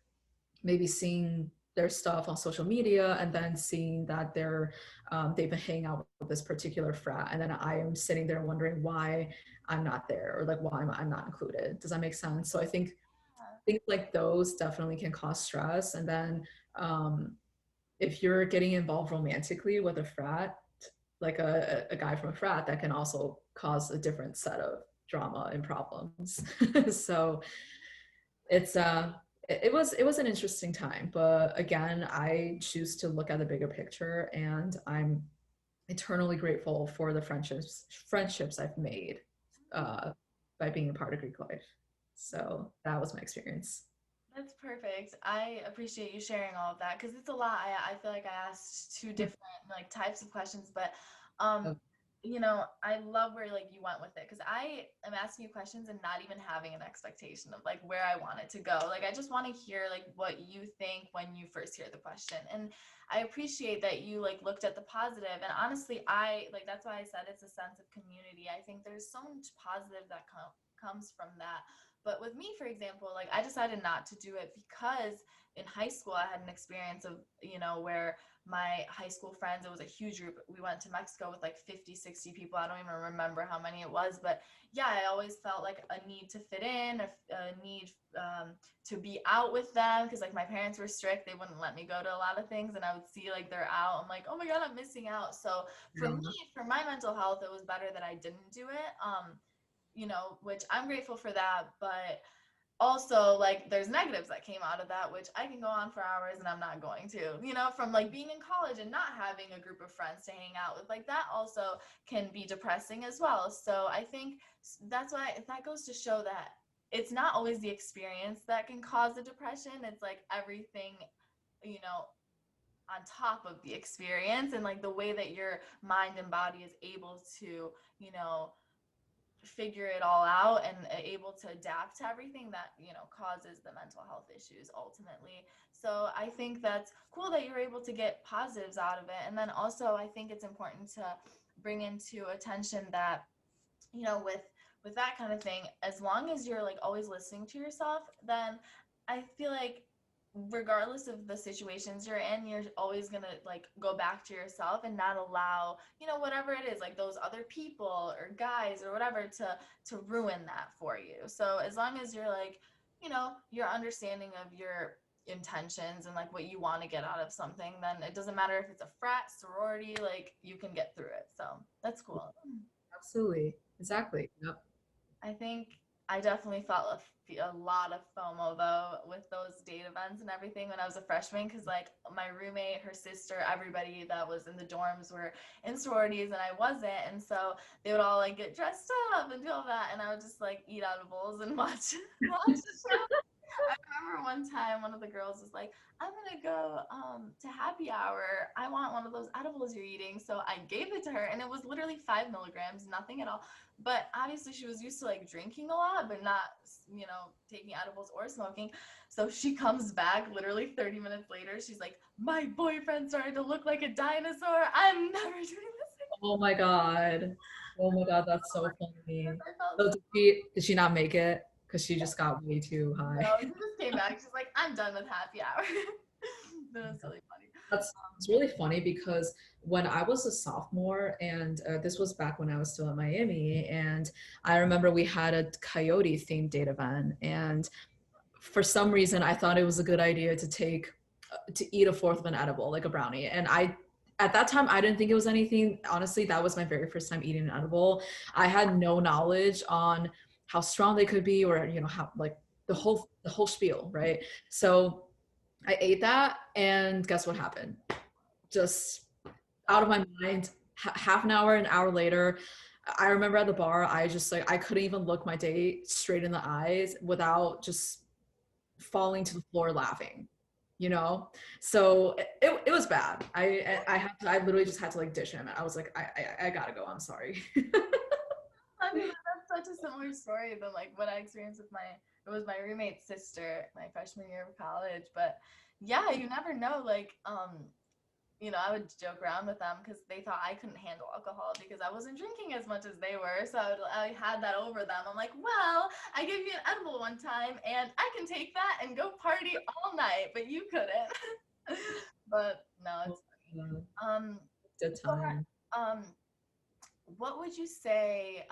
maybe seeing their stuff on social media and then seeing that they've been hanging out with this particular frat, and then I am sitting there wondering why I'm not there, or like why I'm not included. Does that make sense? So I think things like those definitely can cause stress. And then um, if you're getting involved romantically with a frat, like a guy from a frat, that can also cause a different set of drama and problems. So it's it was an interesting time, but again, I choose to look at the bigger picture, and I'm eternally grateful for the friendships I've made uh, by being a part of Greek life. So that was my experience. That's perfect. I appreciate you sharing all of that because it's a lot. I feel like I asked two different like types of questions, but um, I love where like you went with it because I am asking you questions and not even having an expectation of like where I want it to go. Like I just want to hear like what you think when you first hear the question. And I appreciate that you like looked at the positive. And honestly, I like that's why I said it's a sense of community. I think there's so much positive that comes from that. But with me, for example, like I decided not to do it because in high school I had an experience of, where my high school friends, it was a huge group. We went to Mexico with like 50, 60 people. I don't even remember how many it was, but yeah, I always felt like a need to fit in, a need to be out with them because like my parents were strict. They wouldn't let me go to a lot of things and I would see like they're out. I'm like, oh my God, I'm missing out. So for me, Yeah. for my mental health, it was better that I didn't do it. Which I'm grateful for that, but also like there's negatives that came out of that, which I can go on for hours and I'm not going to, from like being in college and not having a group of friends to hang out with, like that also can be depressing as well. So I think that's why that goes to show that it's not always the experience that can cause the depression. It's like everything, you know, on top of the experience and like the way that your mind and body is able to, figure it all out and able to adapt to everything that causes the mental health issues ultimately. So I think that's cool that you're able to get positives out of it. And then also I think it's important to bring into attention that with that kind of thing, as long as you're like always listening to yourself, then I feel like regardless of the situations you're in, you're always gonna like go back to yourself and not allow, whatever it is, like those other people or guys or whatever to ruin that for you. So as long as you're like, your understanding of your intentions and like what you want to get out of something, then it doesn't matter if it's a frat, sorority, like you can get through it. So that's cool. Absolutely. Exactly. Yep. I think I definitely felt a lot of FOMO though with those date events and everything when I was a freshman because like my roommate, her sister, everybody that was in the dorms were in sororities and I wasn't, and so they would all like get dressed up and do all that, and I would just like eat out of bowls and watch watch the show. I remember one time one of the girls was like, I'm gonna go to happy hour. I want one of those edibles you're eating. So I gave it to her and it was literally 5 milligrams, nothing at all. But obviously she was used to like drinking a lot, but not, taking edibles or smoking. So she comes back literally 30 minutes later. She's like, my boyfriend started to look like a dinosaur. I'm never doing this again. Oh my God. Oh my God, that's so funny. I felt So so did she not make it? Because she just got way too high. no, she just came back. She's like, I'm done with happy hour. That was really funny. That's it's really funny because when I was a sophomore, and this was back when I was still in Miami, and I remember we had a coyote themed date event, and for some reason I thought it was a good idea to eat a fourth of an edible, like a brownie, and I. At that time, I didn't think it was anything. Honestly, that was my very first time eating an edible. I had no knowledge on how strong they could be, or how like the whole spiel, right? So I ate that, and guess what happened? Just out of my mind. Half an hour later, I remember at the bar, I just like I couldn't even look my date straight in the eyes without just falling to the floor laughing. You know, so it was bad. I literally just had to like dish him. I was like, I gotta go. I'm sorry. I mean, that's such a similar story than like what I experienced with it was my roommate's sister my freshman year of college. But yeah, you never know. Like, I would joke around with them because they thought I couldn't handle alcohol because I wasn't drinking as much as they were. So I had that over them. I'm like, well, I gave you an edible one time and I can take that and go party all night, but you couldn't. But no, it's funny. Good time. Um, what would you say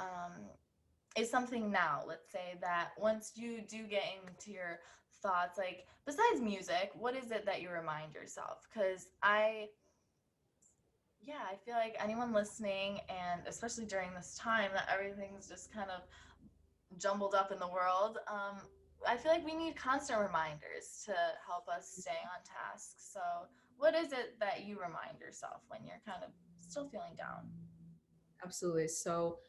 is something now, let's say, that once you do get into your thoughts, like besides music, what is it that you remind yourself? Because I feel like anyone listening, and especially during this time that everything's just kind of jumbled up in the world, I feel like we need constant reminders to help us stay on task. So, what is it that you remind yourself when you're kind of still feeling down? Absolutely. So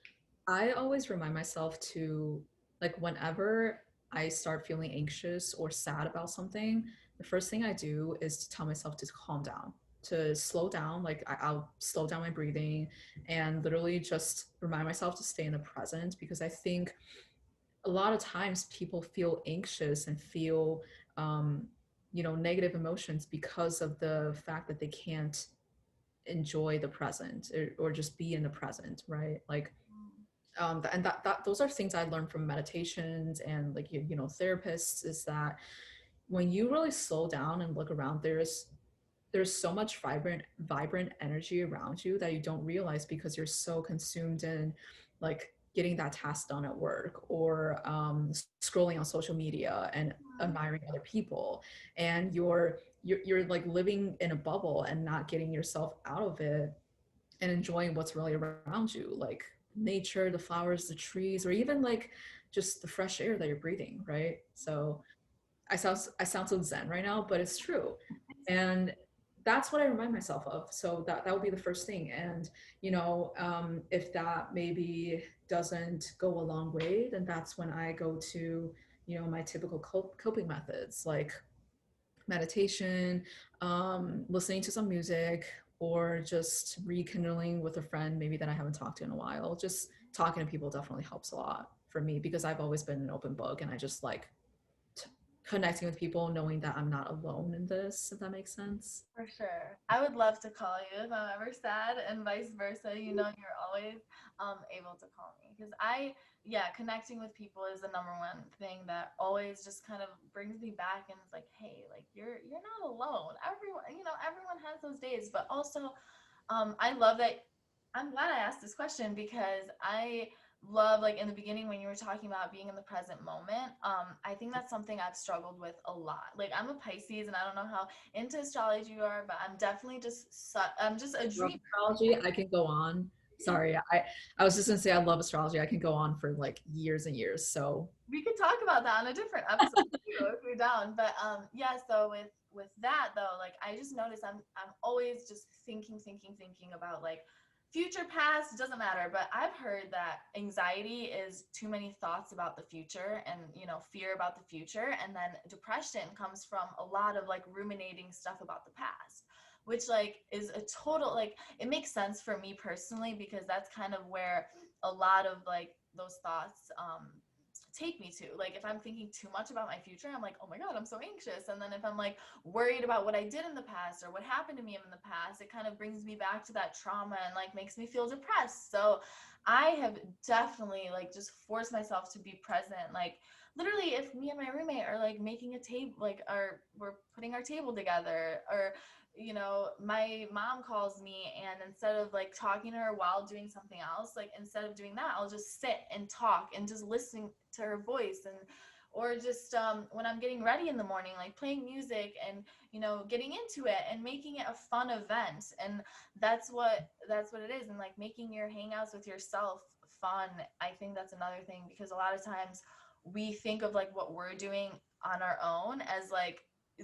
I always remind myself to, like, whenever I start feeling anxious or sad about something, the first thing I do is to tell myself to calm down, to slow down. Like, I'll slow down my breathing and literally just remind myself to stay in the present, because I think a lot of times people feel anxious and feel, negative emotions because of the fact that they can't enjoy the present, or just be in the present, right? Like, and that those are things I learned from meditations and, like, therapists, is that when you really slow down and look around, there's so much vibrant energy around you that you don't realize, because you're so consumed in, like, getting that task done at work, or scrolling on social media and admiring other people, and you're like living in a bubble and not getting yourself out of it and enjoying what's really around you, like nature, the flowers, the trees, or even like just the fresh air that you're breathing, right? So I sound so zen right now, but it's true. And that's what I remind myself of. So that would be the first thing. And if that maybe doesn't go a long way, then that's when I go to my typical coping methods, like meditation, listening to some music, or just rekindling with a friend maybe that I haven't talked to in a while. Just talking to people definitely helps a lot for me, because I've always been an open book, and I just like connecting with people, knowing that I'm not alone in this, if that makes sense. For sure. I would love to call you if I'm ever sad, and vice versa. You're always able to call me because connecting with people is the number one thing that always just kind of brings me back, and it's like, hey, like you're not alone. Everyone has those days, but also I love that. I'm glad I asked this question because I love, like, in the beginning when you were talking about being in the present moment. I think that's something I've struggled with a lot. Like, I'm a Pisces, and I don't know how into astrology you are, but I'm definitely I'm just a Love dreamer. astrology. I can go on. Sorry, I was just gonna say I love astrology. I can go on for like years and years. So We could talk about that on a different episode too if we're down. But so with that though, like I just noticed I'm always just thinking about like future, past, doesn't matter. But I've heard that anxiety is too many thoughts about the future and, fear about the future. And then depression comes from a lot of like ruminating stuff about the past, which like is a total, like, it makes sense for me personally, because that's kind of where a lot of like those thoughts take me to. Like if I'm thinking too much about my future, I'm like, oh my god, I'm so anxious. And then if I'm like worried about what I did in the past or what happened to me in the past, it kind of brings me back to that trauma and like makes me feel depressed. So I have definitely like just forced myself to be present. Like literally, if me and my roommate are like making a table, like we're putting our table together, or my mom calls me, and instead of like talking to her while doing something else, like instead of doing that, I'll just sit and talk and just listening to her voice. And or just when I'm getting ready in the morning, like playing music and getting into it and making it a fun event. And that's what it is. And like making your hangouts with yourself fun, I think that's another thing, because a lot of times we think of like what we're doing on our own as like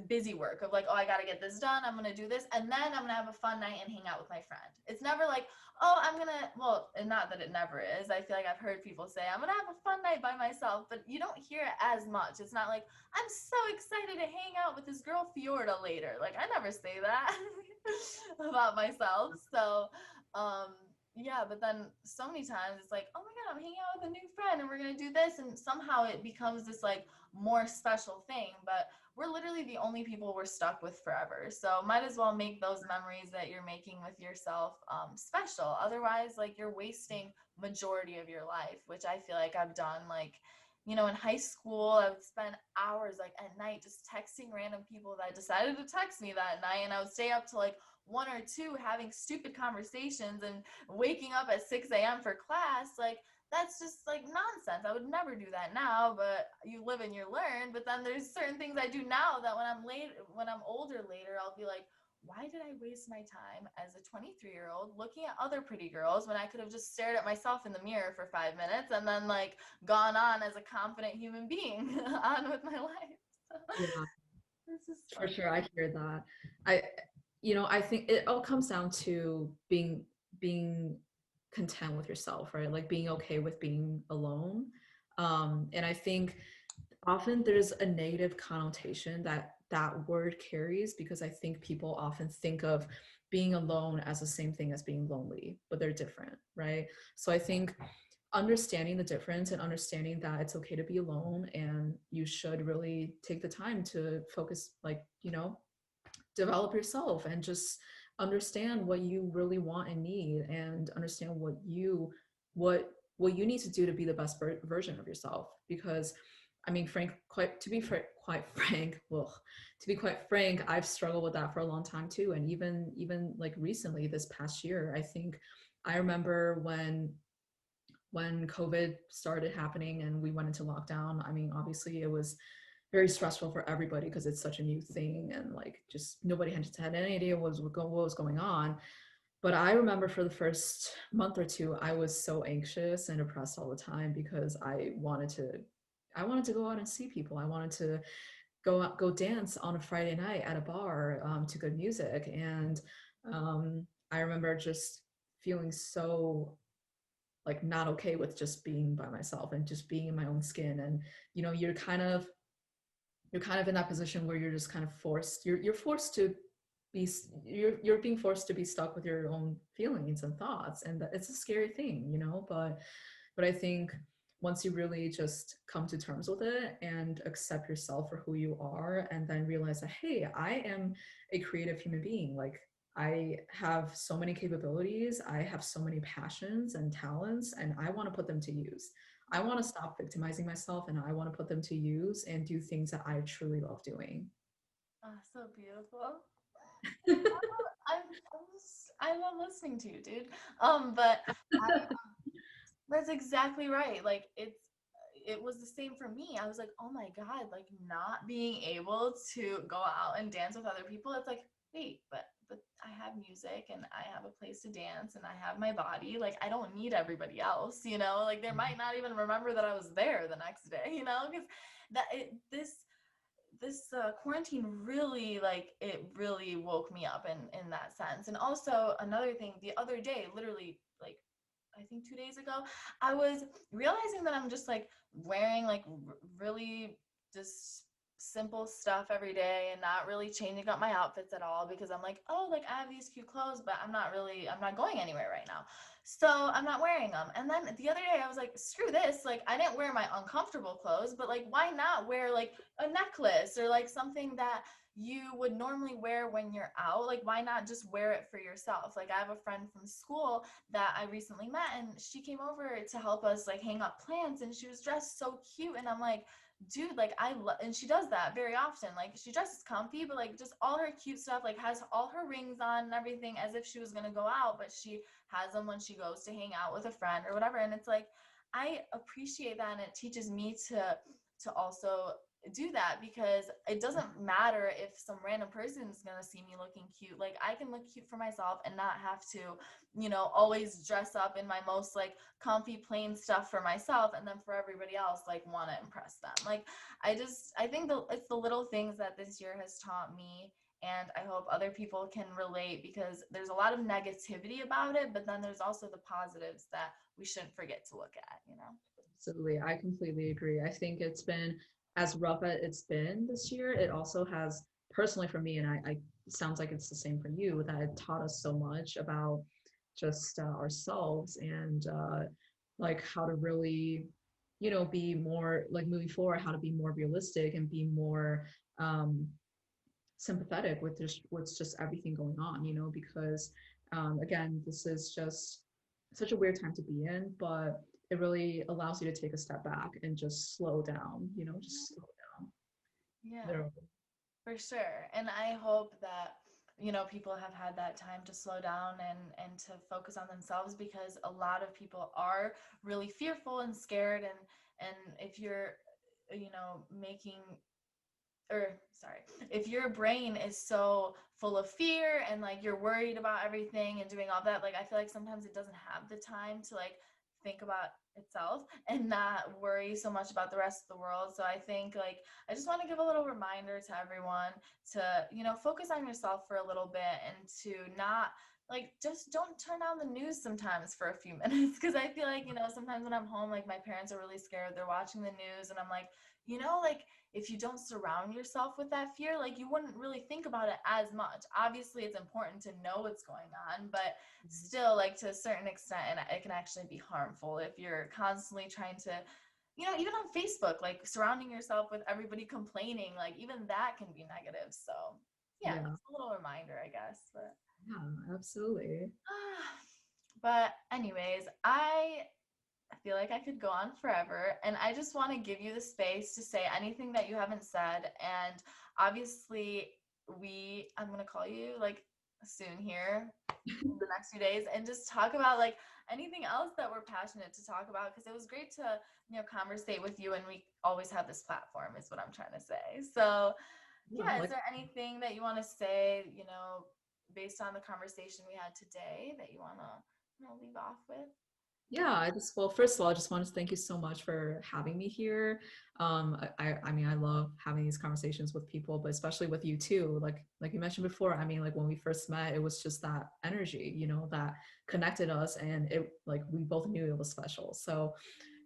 busy work of like, oh, I got to get this done, I'm going to do this, and then I'm going to have a fun night and hang out with my friend. It's never like, oh, I'm going to, well, and not that it never is. I feel like I've heard people say, I'm going to have a fun night by myself, but you don't hear it as much. It's not like, I'm so excited to hang out with this girl Fiorda later. Like, I never say that about myself. So, yeah, but then so many times it's like, oh my god, I'm hanging out with a new friend and we're gonna do this, and somehow it becomes this like more special thing. But we're literally the only people we're stuck with forever. So might as well make those memories that you're making with yourself special. Otherwise, like you're wasting majority of your life, which I feel like I've done. Like, in high school, I would spend hours like at night just texting random people that decided to text me that night, and I would stay up to like 1 or 2 having stupid conversations and waking up at 6 a.m. for class. Like that's just like nonsense. I would never do that now, but you live and you learn. But then there's certain things I do now that when I'm older later, I'll be like, why did I waste my time as a 23-year-old looking at other pretty girls when I could have just stared at myself in the mirror for 5 minutes and then like gone on as a confident human being on with my life. Yeah, This is for fun. sure. I hear that. I, I think it all comes down to being content with yourself, right? Like being okay with being alone. And I think often there's a negative connotation that that word carries, because I think people often think of being alone as the same thing as being lonely, but they're different, right? So I think understanding the difference and understanding that it's okay to be alone, and you should really take the time to focus, like, develop yourself and just understand what you really want and need, and understand what you need to do to be the best version of yourself. Because I mean, quite frank, well, to be quite frank, I've struggled with that for a long time too. And even like recently, this past year, I think I remember when COVID started happening and we went into lockdown. I mean, obviously it was very stressful for everybody because it's such a new thing, and like just nobody had any idea what was going on. But I remember for the first month or two, I was so anxious and depressed all the time because I wanted to go out and see people. I wanted to go dance on a Friday night at a bar to good music. And I remember just feeling so like not okay with just being by myself and just being in my own skin. And you're kind of in that position where you're just kind of forced, you're forced to be, you're being forced to be stuck with your own feelings and thoughts. And it's a scary thing, but I think once you really just come to terms with it and accept yourself for who you are, and then realize that, hey, I am a creative human being. Like, I have so many capabilities, I have so many passions and talents, and I want to put them to use. I want to stop victimizing myself, and I want to put them to use and do things that I truly love doing. Oh, so beautiful. I love listening to you, dude. But I, that's exactly right. Like it was the same for me. I was like, oh my god, like not being able to go out and dance with other people. It's like, wait, but I have music and I have a place to dance and I have my body. Like I don't need everybody else, Like they might not even remember that I was there the next day, because that it, this this quarantine really, like, it really woke me up in that sense. And also another thing, the other day, literally, like, I think 2 days ago, I was realizing that I'm just like wearing like really just simple stuff every day and not really changing up my outfits at all, because I'm like, oh, like I have these cute clothes, but I'm not going anywhere right now. So I'm not wearing them. And then the other day I was like, screw this. Like, I didn't wear my uncomfortable clothes, but like, why not wear like a necklace or like something that you would normally wear when you're out? Like, why not just wear it for yourself? Like, I have a friend from school that I recently met, and she came over to help us like hang up plants, and she was dressed so cute, and I'm like, dude, like I love, and she does that very often. Like, she dresses comfy, but like just all her cute stuff, like has all her rings on and everything as if she was going to go out, but she has them when she goes to hang out with a friend or whatever. And it's like, I appreciate that, and it teaches me to also do that, because it doesn't matter if some random person is going to see me looking cute. Like, I can look cute for myself and not have to, always dress up in my most like comfy plain stuff for myself, and then for everybody else like want to impress them. Like, I think it's the little things that this year has taught me, and I hope other people can relate, because there's a lot of negativity about it, but then there's also the positives that we shouldn't forget to look at. Absolutely. I completely agree. I think it's been as rough as it's been this year. It also has, personally for me, and I it sounds like it's the same for you, that it taught us so much about just ourselves and like how to really, be more like moving forward, how to be more realistic and be more um, sympathetic with just everything going on, because again, this is just such a weird time to be in, but it really allows you to take a step back and just slow down, just slow down. Yeah, Literally. for sure. And I hope that, people have had that time to slow down and to focus on themselves, because a lot of people are really fearful and scared, and if you're, making, or sorry, if your brain is so full of fear and like you're worried about everything and doing all that, like I feel like sometimes it doesn't have the time to like think about itself and not worry so much about the rest of the world. So I think, like, I just want to give a little reminder to everyone to, focus on yourself for a little bit, and to not, like, just don't turn on the news sometimes for a few minutes, because I feel like, sometimes when I'm home, like my parents are really scared, they're watching the news, and I'm like, like, if you don't surround yourself with that fear, like, you wouldn't really think about it as much. Obviously, it's important to know what's going on, but still, like, to a certain extent, and it can actually be harmful if you're constantly trying to, even on Facebook, like surrounding yourself with everybody complaining, like even that can be negative. So yeah, Yeah, just a little reminder, I guess. But yeah, absolutely. but anyways, I feel like I could go on forever, and I just want to give you the space to say anything that you haven't said. And obviously, I'm going to call you like soon here in the next few days, and just talk about like anything else that we're passionate to talk about, because it was great to, conversate with you, and we always have this platform is what I'm trying to say. So Yeah, yeah, is like there anything that you want to say, based on the conversation we had today, that you want to, leave off with? yeah, well, first of all, I just wanted to thank you so much for having me here. I mean, I love having these conversations with people, but especially with you too. Like you mentioned before, I mean, like when we first met, it was just that energy, that connected us, and it like we both knew it was special. So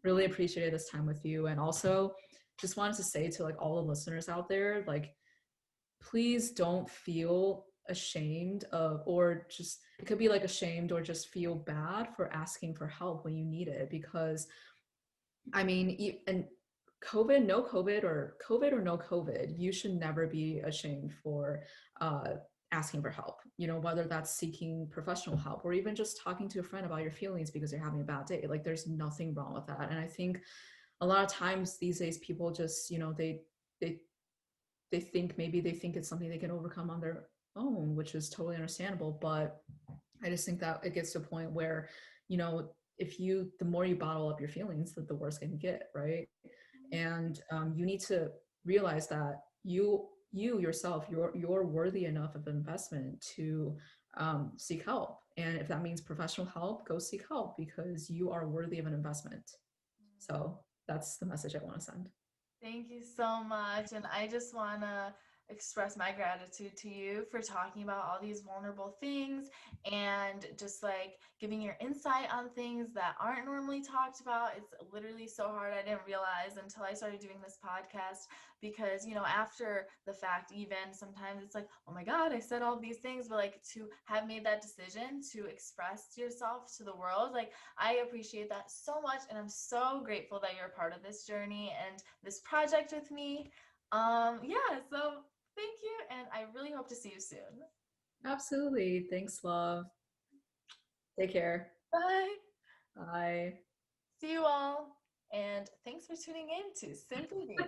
really appreciated this time with you, and also just wanted to say to like all the listeners out there, like please don't feel ashamed of, or just it could be like ashamed or just feel bad for asking for help when you need it, because I mean, and COVID or no COVID, you should never be ashamed for asking for help, whether that's seeking professional help or even just talking to a friend about your feelings because you're having a bad day. Like there's nothing wrong with that. And I think a lot of times these days people just, they they think, maybe they think it's something they can overcome on their own, which is totally understandable. But I just think that it gets to a point where, if you, the more you bottle up your feelings, the worse it can get, right? And you need to realize that you yourself, you're worthy enough of investment to seek help. And if that means professional help, go seek help because you are worthy of an investment. So that's the message I want to send. Thank you so much. And I just want to express my gratitude to you for talking about all these vulnerable things and just like giving your insight on things that aren't normally talked about. It's literally so hard. I didn't realize until I started doing this podcast because, after the fact, even sometimes it's like, oh my God, I said all these things, but like to have made that decision to express yourself to the world, like I appreciate that so much, and I'm so grateful that you're a part of this journey and this project with me. Yeah, so thank you, and I really hope to see you soon. Absolutely. Thanks, love. Take care. Bye. Bye. See you all, and thanks for tuning in to Simply Being.